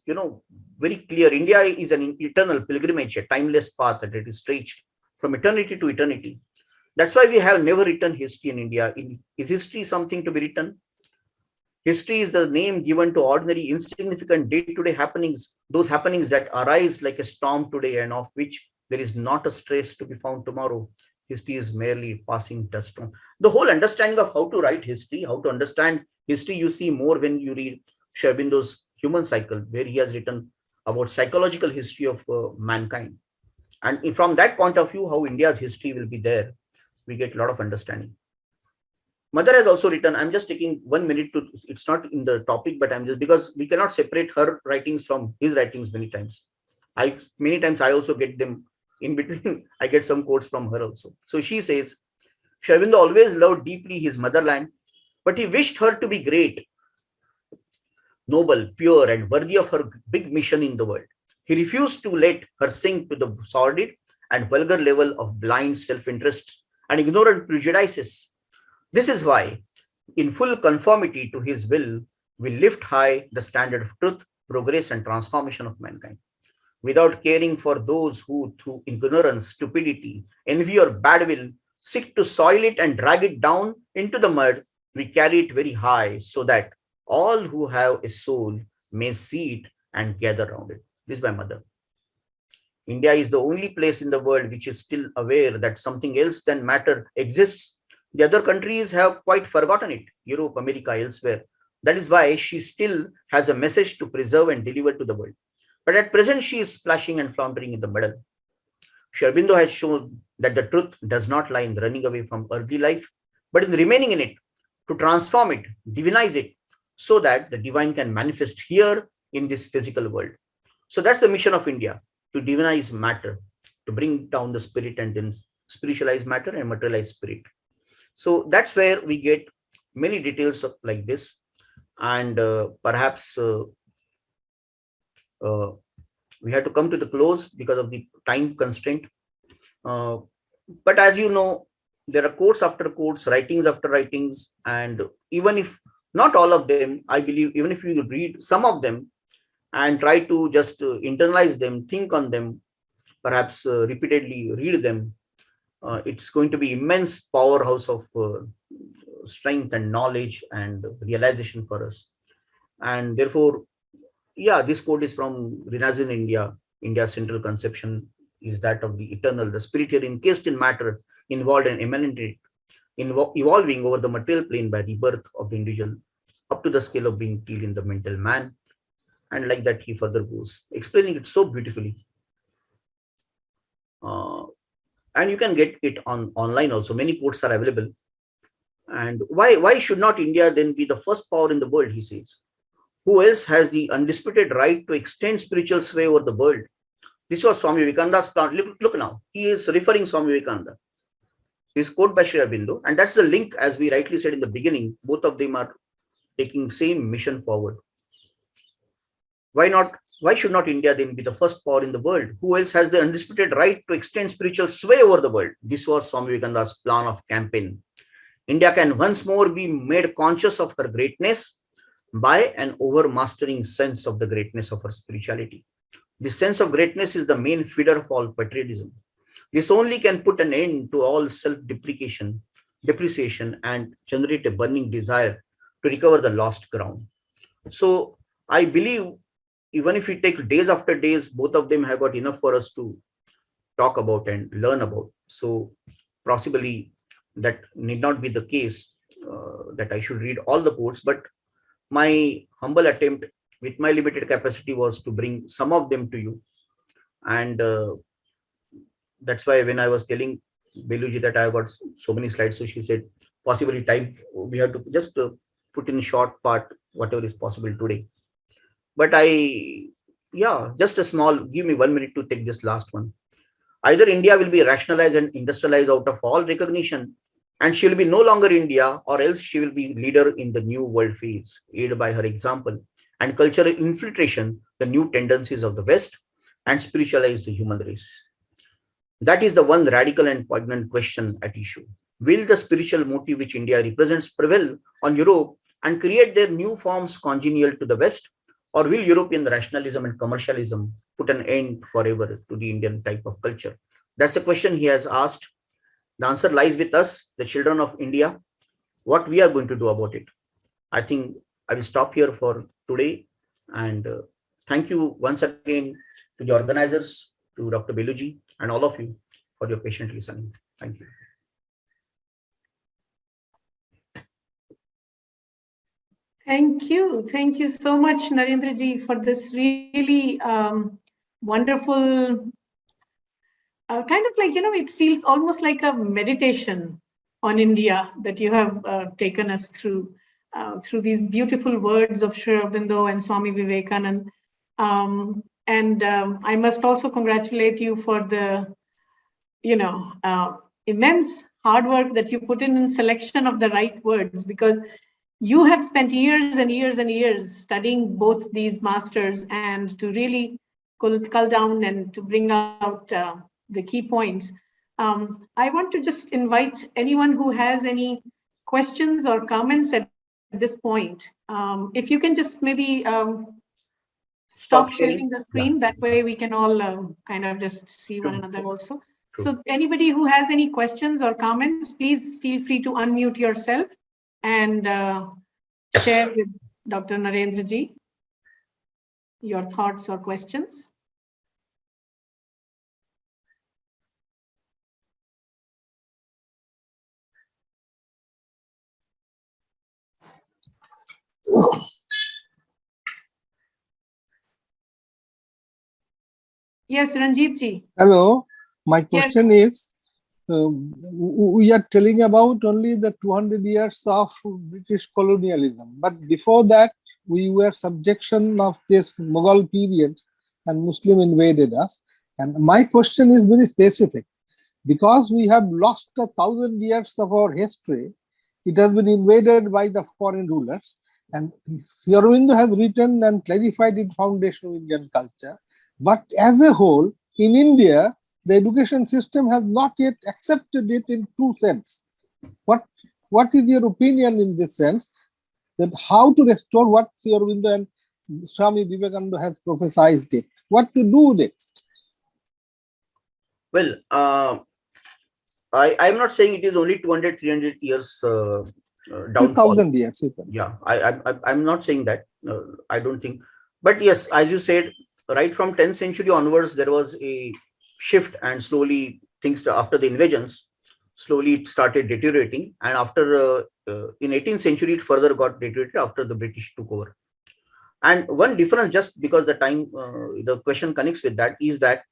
very clear. India is an eternal pilgrimage, a timeless path that it is stretched from eternity to eternity. That's why we have never written history in India. Is history something to be written? History is the name given to ordinary, insignificant day-to-day happenings, those happenings that arise like a storm today and of which there is not a trace to be found tomorrow. History is merely passing dust on. The whole understanding of how to write history, how to understand history, you see more when you read Sri Aurobindo's Human Cycle, where he has written about psychological history of mankind. And from that point of view, how India's history will be there, we get a lot of understanding. Mother has also written, I'm just taking 1 minute to, it's not in the topic, but I'm just, because we cannot separate her writings from his writings many times. Many times I also get them in between. I get some quotes from her also. So she says, Sri Aurobindo always loved deeply his motherland, but he wished her to be great, noble, pure, and worthy of her big mission in the world. He refused to let her sink to the sordid and vulgar level of blind self-interest and ignorant prejudices. This is why, in full conformity to his will, we lift high the standard of truth, progress, and transformation of mankind. Without caring for those who, through ignorance, stupidity, envy, or bad will, seek to soil it and drag it down into the mud, we carry it very high so that all who have a soul may see it and gather around it. This is my mother. India is the only place in the world which is still aware that something else than matter exists. The other countries have quite forgotten it, Europe, America, elsewhere. That is why she still has a message to preserve and deliver to the world. But at present, she is splashing and floundering in the middle. Sri Aurobindo has shown that the truth does not lie in running away from earthly life, but in remaining in it, to transform it, divinize it, so that the divine can manifest here in this physical world. So that's the mission of India, to divinize matter, to bring down the spirit and then spiritualize matter and materialize spirit. So that's where we get many details of like this. And perhaps we have to come to the close because of the time constraint. But as you know, there are quotes after quotes, writings after writings, and even if not all of them, I believe even if you read some of them and try to just internalize them, think on them, perhaps repeatedly read them, it's going to be immense powerhouse of strength and knowledge and realization for us. And therefore, yeah, this quote is from Renaissance in India. India's central conception is that of the eternal, the spiritual encased in matter, involved and emanated, evolving over the material plane by rebirth of the individual up to the scale of being killed in the mental man. And like that, he further goes, explaining it so beautifully. And you can get it on online also. Many quotes are available. And why should not India then be the first power in the world, he says. Who else has the undisputed right to extend spiritual sway over the world? This was Swami Vivekananda's plan. Look now, he is referring Swami Vivekananda. This quote by Sri Aurobindo, and that's the link, as we rightly said in the beginning, both of them are taking same mission forward. Why should not India then be the first power in the world? Who else has the undisputed right to extend spiritual sway over the world? This was Swami Vivekananda's plan of campaign. India can once more be made conscious of her greatness by an overmastering sense of the greatness of her spirituality. This sense of greatness is the main feeder of all patriotism. This only can put an end to all self-depreciation, and generate a burning desire to recover the lost ground. So I believe even if we take days after days, both of them have got enough for us to talk about and learn about. So possibly that need not be the case, that I should read all the quotes, but my humble attempt with my limited capacity was to bring some of them to you. And that's why when I was telling Beluji that I got so many slides, so she said, possibly type, we have to just put in short part, whatever is possible today. But just a small, give me 1 minute to take this last one. Either India will be rationalized and industrialized out of all recognition, and she will be no longer India, or else she will be leader in the new world phase, aided by her example and cultural infiltration, the new tendencies of the West, and spiritualize the human race. That is the one radical and poignant question at issue. Will the spiritual motive which India represents prevail on Europe and create their new forms congenial to the West? Or will European rationalism and commercialism put an end forever to the Indian type of culture? That's the question he has asked. The answer lies with us, the children of India, what we are going to do about it. I think I will stop here for today. And thank you once again to the organizers, to Dr. Beluji, and all of you for your patient listening. Thank you. Thank you. Thank you so much, Narendra ji, for this really wonderful, kind of like, it feels almost like a meditation on India that you have taken us through these beautiful words of Sri Aurobindo and Swami Vivekananda. I must also congratulate you for the, immense hard work that you put in selection of the right words, because you have spent years and years and years studying both these masters and to really cull down and to bring out the key points. I want to just invite anyone who has any questions or comments at this point. If you can just maybe stop sharing the screen, that way we can all kind of just see one another also. So anybody who has any questions or comments, please feel free to unmute yourself and share with Dr. Narendra ji, your thoughts or questions? Yes, Ranjit ji. Hello, my question Yes. is, we are telling about only the 200 years of British colonialism, but before that, we were subjection of this Mughal periods and Muslim invaded us. And my question is very specific. Because we have lost 1,000 years of our history, it has been invaded by the foreign rulers. And Sri Aurobindo has written and clarified its foundation of Indian culture. But as a whole, in India, the education system has not yet accepted it in true sense. What is your opinion in this sense, that how to restore what Sri Aurobindo and Swami Vivekananda has prophesied it? What to do next? Well, I'm not saying it is only 200, 300 years downfall. 2,000 years. Yeah, I'm not saying that. I don't think. But yes, as you said, right from 10th century onwards, there was a shift, and slowly things after the invasions, slowly it started deteriorating. And after in 18th century, it further got deteriorated after the British took over. And one difference, just because the time, the question connects with that, is that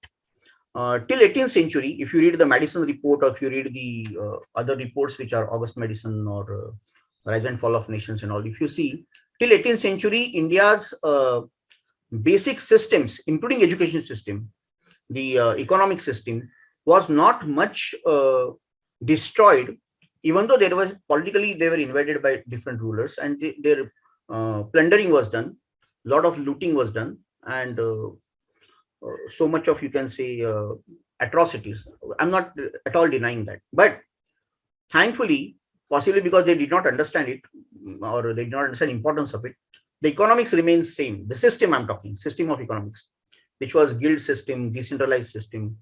till 18th century, if you read the Madison report, or if you read the other reports which are August Madison or Rise and Fall of Nations and all, if you see, till 18th century, India's basic systems, including education system, the economic system, was not much destroyed, even though there was politically, they were invaded by different rulers, and their plundering was done, a lot of looting was done, and so much of, you can say, atrocities. I'm not at all denying that, but thankfully, possibly because they did not understand it, or they did not understand the importance of it, the economics remains same. The system I'm talking, system of economics, which was guild system, decentralized system,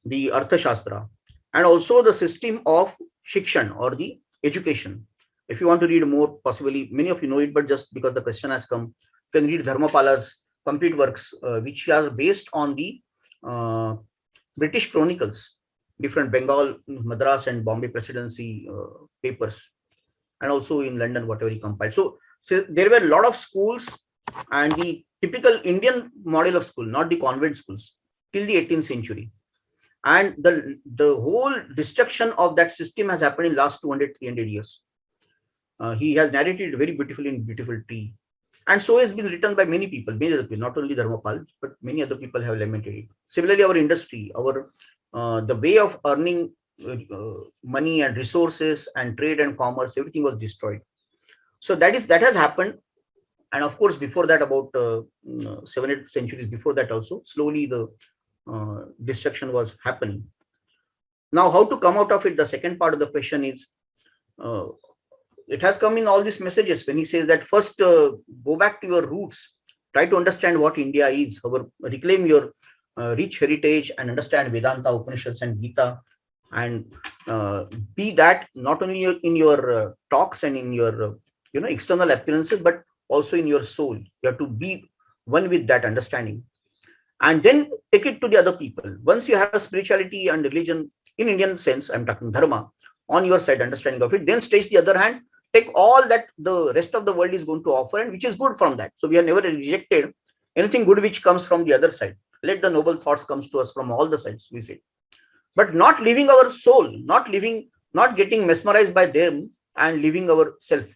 the Arthashastra, and also the system of Shikshan, or the education. If you want to read more, possibly many of you know it, but just because the question has come, you can read Dharmapala's complete works, which are based on the British chronicles, different Bengal, Madras, and Bombay presidency papers, and also in London, whatever he compiled. So there were a lot of schools, and the typical Indian model of school, not the convent schools, till the 18th century. And the whole destruction of that system has happened in last 200, 300 years. He has narrated very beautifully in Beautiful Tree. And so has been written by many people, not only Dharmapal, but many other people have lamented it. Similarly, our industry, our the way of earning money and resources and trade and commerce, everything was destroyed. So that has happened. And of course, before that, about 7-8 centuries before that also, slowly the destruction was happening. Now, how to come out of it? The second part of the question is, it has come in all these messages when he says that first go back to your roots, try to understand what India is, reclaim your rich heritage and understand Vedanta, Upanishads, and Gita, and be that not only in your talks and in your external appearances, but also in your soul. You have to be one with that understanding, and then take it to the other people. Once you have spirituality and religion in Indian sense, I'm talking dharma, on your side, understanding of it, then stretch the other hand, take all that the rest of the world is going to offer, and which is good from that. So we have never rejected anything good which comes from the other side. Let the noble thoughts comes to us from all the sides, we say, but not leaving our soul, not getting mesmerized by them, and leaving our self.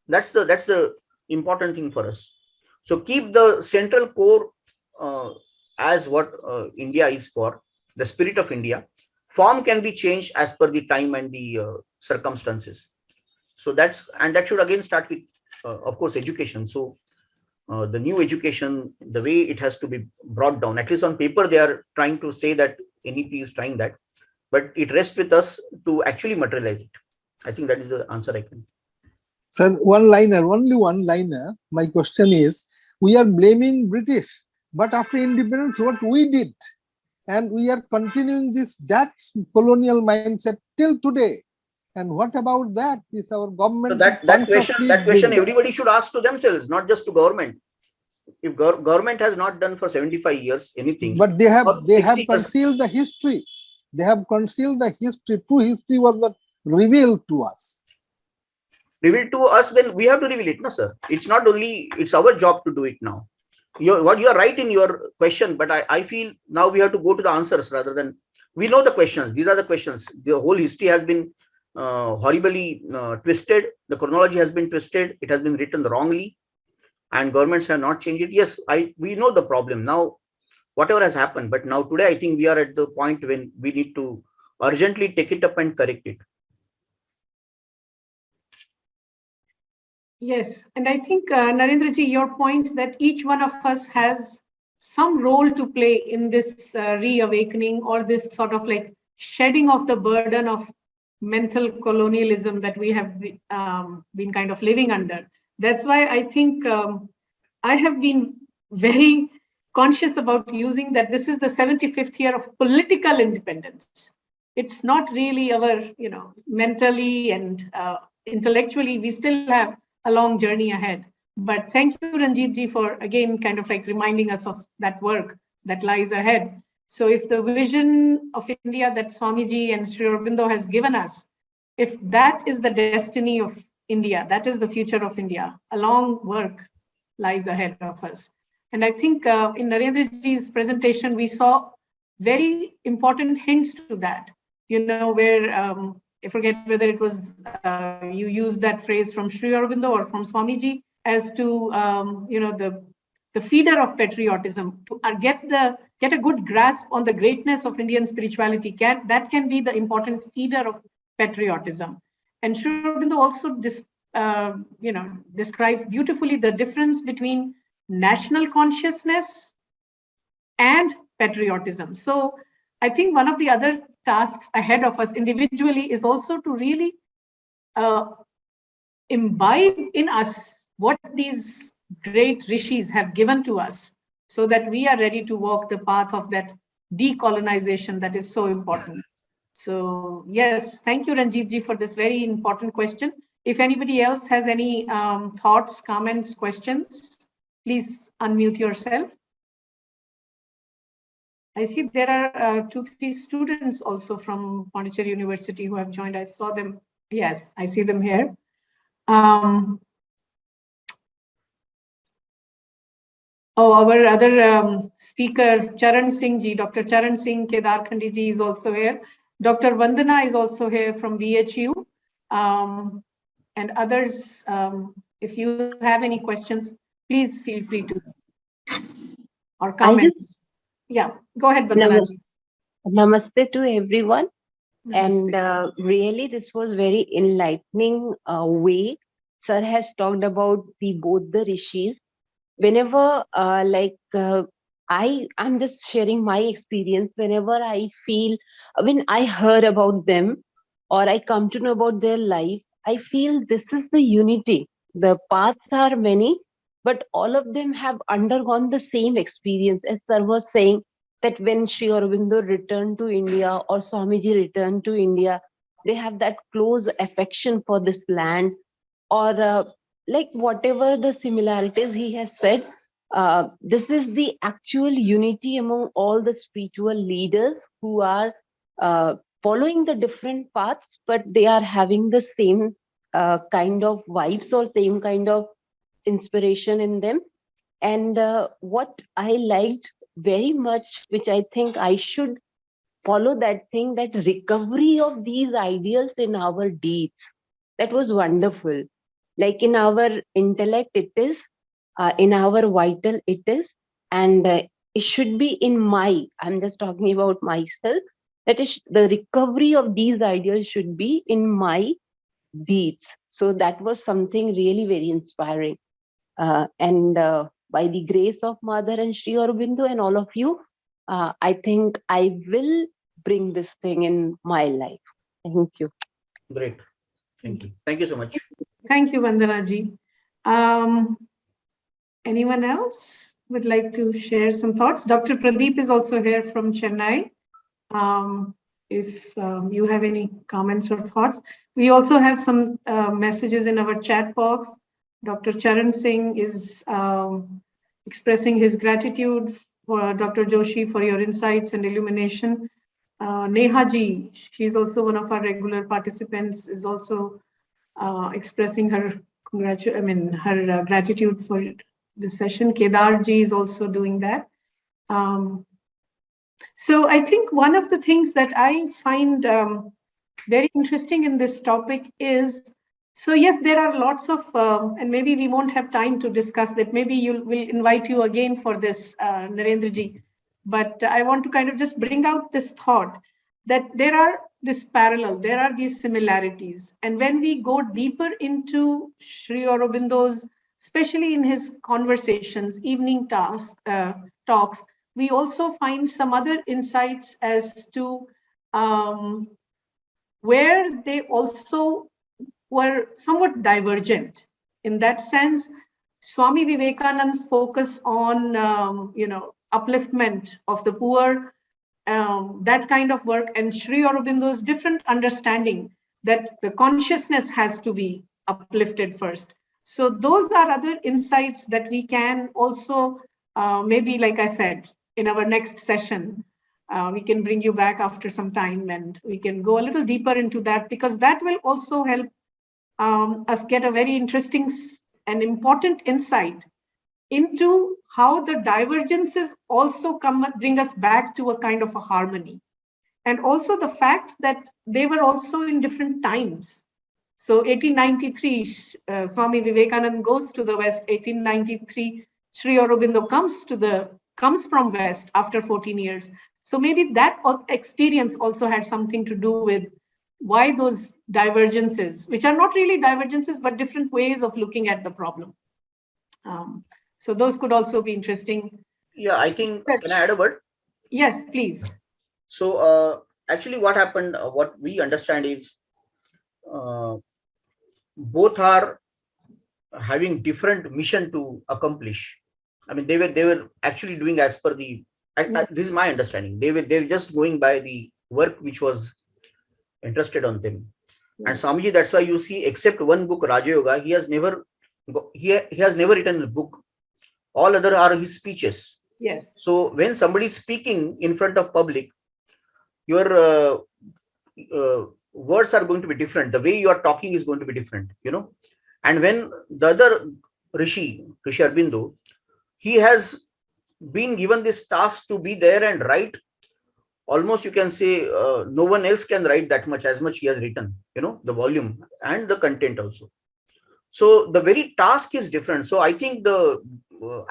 That's the important thing for us. So keep the central core as what India is for, the spirit of India. Form can be changed as per the time and the circumstances. So that should again start with, of course, education. So the new education, the way it has to be brought down, at least on paper, they are trying to say that NEP is trying that, but it rests with us to actually materialize it. I think that is the answer I can. Sir, only one liner. My question is, we are blaming British, but after independence, what we did, and we are continuing that colonial mindset till today. And what about that? Is our government So that consciously question doing? everybody should ask to themselves, not just to government. If government has not done for 75 years anything, But they have or 60 years, concealed the history. They have concealed the history. True history was not revealed to us. revealed to us, then we have to reveal it, no, sir. It's not only, it's our job to do it now. You are right in your question, but I feel now we have to go to the answers rather than, we know the questions. These are the questions. The whole history has been horribly twisted. The chronology has been twisted. It has been written wrongly, and governments have not changed it. Yes, we know the problem now, whatever has happened. But now today, I think we are at the point when we need to urgently take it up and correct it. Yes, and I think, Narendra ji, your point that each one of us has some role to play in this reawakening, or this sort of like shedding of the burden of mental colonialism that we have been kind of living under. That's why I think I have been very conscious about using that this is the 75th year of political independence. It's not really our, mentally and intellectually, we still have a long journey ahead. But thank you, Ranjit ji, for again kind of like reminding us of that work that lies ahead. So if the vision of India that Swamiji and Sri Aurobindo has given us, if that is the destiny of India, that is the future of India, a long work lies ahead of us. And I think in Narendra ji's presentation, we saw very important hints to that, where I forget whether it was you used that phrase from Sri Aurobindo or from Swamiji as to the feeder of patriotism, to get a good grasp on the greatness of Indian spirituality. That can be the important feeder of patriotism. And Sri Aurobindo also describes beautifully the difference between national consciousness and patriotism. So I think one of the other tasks ahead of us individually is also to really imbibe in us what these great rishis have given to us, so that we are ready to walk the path of that decolonization that is so important. So yes, thank you, Ranjit ji, for this very important question. If anybody else has any thoughts, comments, questions, please unmute yourself. I see there are 2-3 students also from Pondicherry University who have joined. I saw them. Yes, I see them here. Our other speaker, Charan Singh ji, Dr. Charan Singh Kedarkhandi ji is also here. Dr. Vandana is also here from BHU. And others, if you have any questions, please feel free to, or comments. Yeah, go ahead, Vandana ji. Namaste to everyone. Namaste. And really, this was very enlightening way. Sir has talked about both the rishis. Whenever, I'm just sharing my experience. Whenever I feel, when I heard about them, or I come to know about their life, I feel this is the unity. The paths are many, but all of them have undergone the same experience. As Sir was saying, that when Sri Aurobindo returned to India or Swamiji returned to India, they have that close affection for this land, or like whatever the similarities he has said, this is the actual unity among all the spiritual leaders who are following the different paths, but they are having the same kind of vibes or same kind of inspiration in them. And what I liked very much, which I think I should follow that thing, that recovery of these ideals in our deeds. That was wonderful. Like in our intellect, it is, in our vital, it is, and it should be in I'm just talking about myself, that is, the recovery of these ideals should be in my deeds. So that was something really very inspiring. And by the grace of Mother and Sri Aurobindo and all of you, I think I will bring this thing in my life. Thank you. Great. Thank you. Thank you so much. Thank you, Vandana ji. Anyone else would like to share some thoughts? Dr. Pradeep is also here from Chennai. if you have any comments or thoughts. We also have some messages in our chat box. Dr. Charan Singh is expressing his gratitude for Dr. Joshi for your insights and illumination. Neha ji, she's also one of our regular participants, is also expressing her gratitude for this session. Kedar ji is also doing that. So I think one of the things that I find very interesting in this topic is, so yes, there are lots of, and maybe we won't have time to discuss that. Maybe we'll invite you again for this, Narendra ji. But I want to kind of just bring out this thought that there are this parallel, there are these similarities. And when we go deeper into Sri Aurobindo's, especially in his conversations, evening talks, we also find some other insights as to where they also were somewhat divergent. In that sense, Swami Vivekananda's focus on, upliftment of the poor, that kind of work, and Sri Aurobindo's different understanding that the consciousness has to be uplifted first. So those are other insights that we can also, maybe, like I said, in our next session, we can bring you back after some time and we can go a little deeper into that, because that will also help us get a very interesting and important insight into how the divergences also bring us back to a kind of a harmony. And also the fact that they were also in different times. So 1893, Swami Vivekananda goes to the West. 1893, Sri Aurobindo comes from West after 14 years. So maybe that experience also had something to do with why those divergences, which are not really divergences, but different ways of looking at the problem. So those could also be interesting. Yeah, I think, can I add a word? Yes, please. So actually what happened, what we understand is both are having different mission to accomplish. I mean, they were actually doing as per the, this is my understanding. They were just going by the work which was interested on them. And Swamiji, that's why you see, except one book, Raja Yoga, he has never written a book. All other are his speeches. Yes. So when somebody is speaking in front of public, your words are going to be different. The way you are talking is going to be different, And when the other Rishi Aurobindo, he has been given this task to be there and write. Almost you can say no one else can write that much, as much he has written, the volume and the content also. So the very task is different. So I think the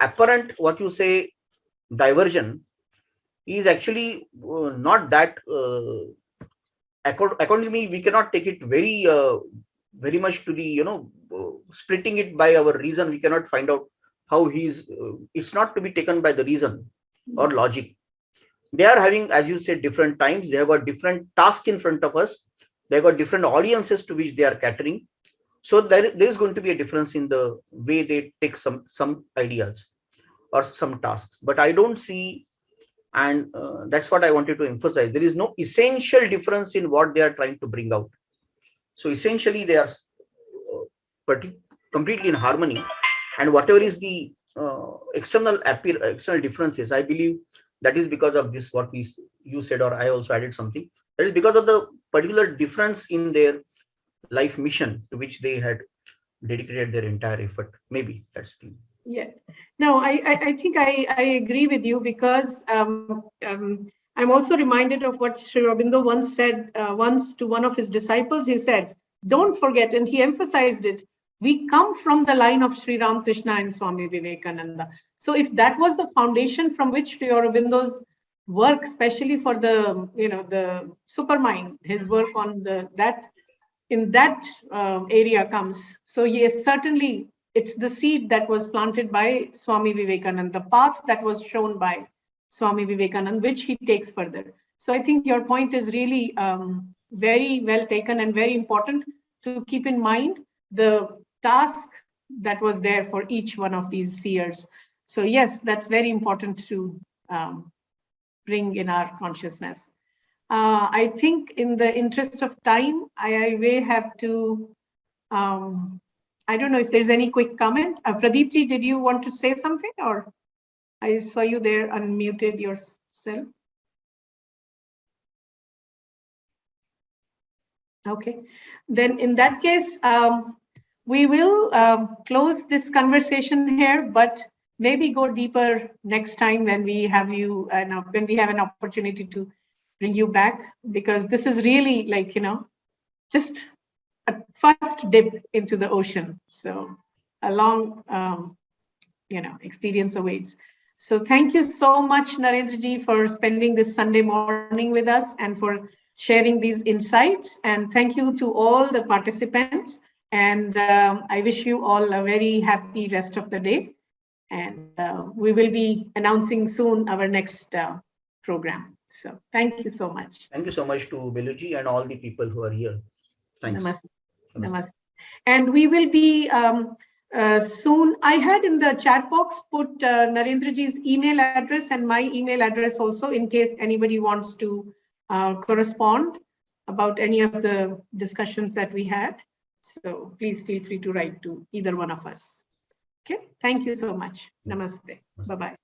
apparent, what you say, diversion is actually not that, according to me, we cannot take it very much to the, splitting it by our reason. We cannot find out how it's not to be taken by the reason or logic. They are having, as you said, different times. They have got different tasks in front of us. They've got different audiences to which they are catering. So there is going to be a difference in the way they take some ideas or some tasks. But I don't see, and that's what I wanted to emphasize, there is no essential difference in what they are trying to bring out. So essentially they are completely in harmony, and whatever is the external differences, I believe that is because of this, what you said, or I also added something, that is because of the particular difference in their life mission to which they had dedicated their entire effort. Maybe that's the. Yeah, no, I think I agree with you, because I'm also reminded of what Sri Aurobindo once said once to one of his disciples. He said, don't forget, and he emphasized it, we come from the line of Sri Ramakrishna and Swami Vivekananda. So if that was the foundation from which Sri Aurobindo's work, especially for the, the supermind, his work on that area comes. So yes, certainly it's the seed that was planted by Swami Vivekananda, the path that was shown by Swami Vivekananda, which he takes further. So I think your point is really very well taken and very important to keep in mind the task that was there for each one of these seers. So yes, that's very important to bring in our consciousness. I think in the interest of time, I may have to, I don't know if there's any quick comment. Pradeepji, did you want to say something, or I saw you there unmuted yourself? Okay, then in that case, we will close this conversation here, but maybe go deeper next time when we have you, when we have an opportunity to bring you back, because this is really like, just a first dip into the ocean. So a long, experience awaits. So thank you so much, Narendra ji, for spending this Sunday morning with us and for sharing these insights. And thank you to all the participants. And I wish you all a very happy rest of the day. And we will be announcing soon our next program. So thank you so much. Thank you so much to Biluji and all the people who are here. Thanks. Namaste. Namaste. And we will be soon. I had in the chat box put Narendra ji's email address and my email address also, in case anybody wants to correspond about any of the discussions that we had. So please feel free to write to either one of us. Okay, thank you so much. Namaste. Bye-bye.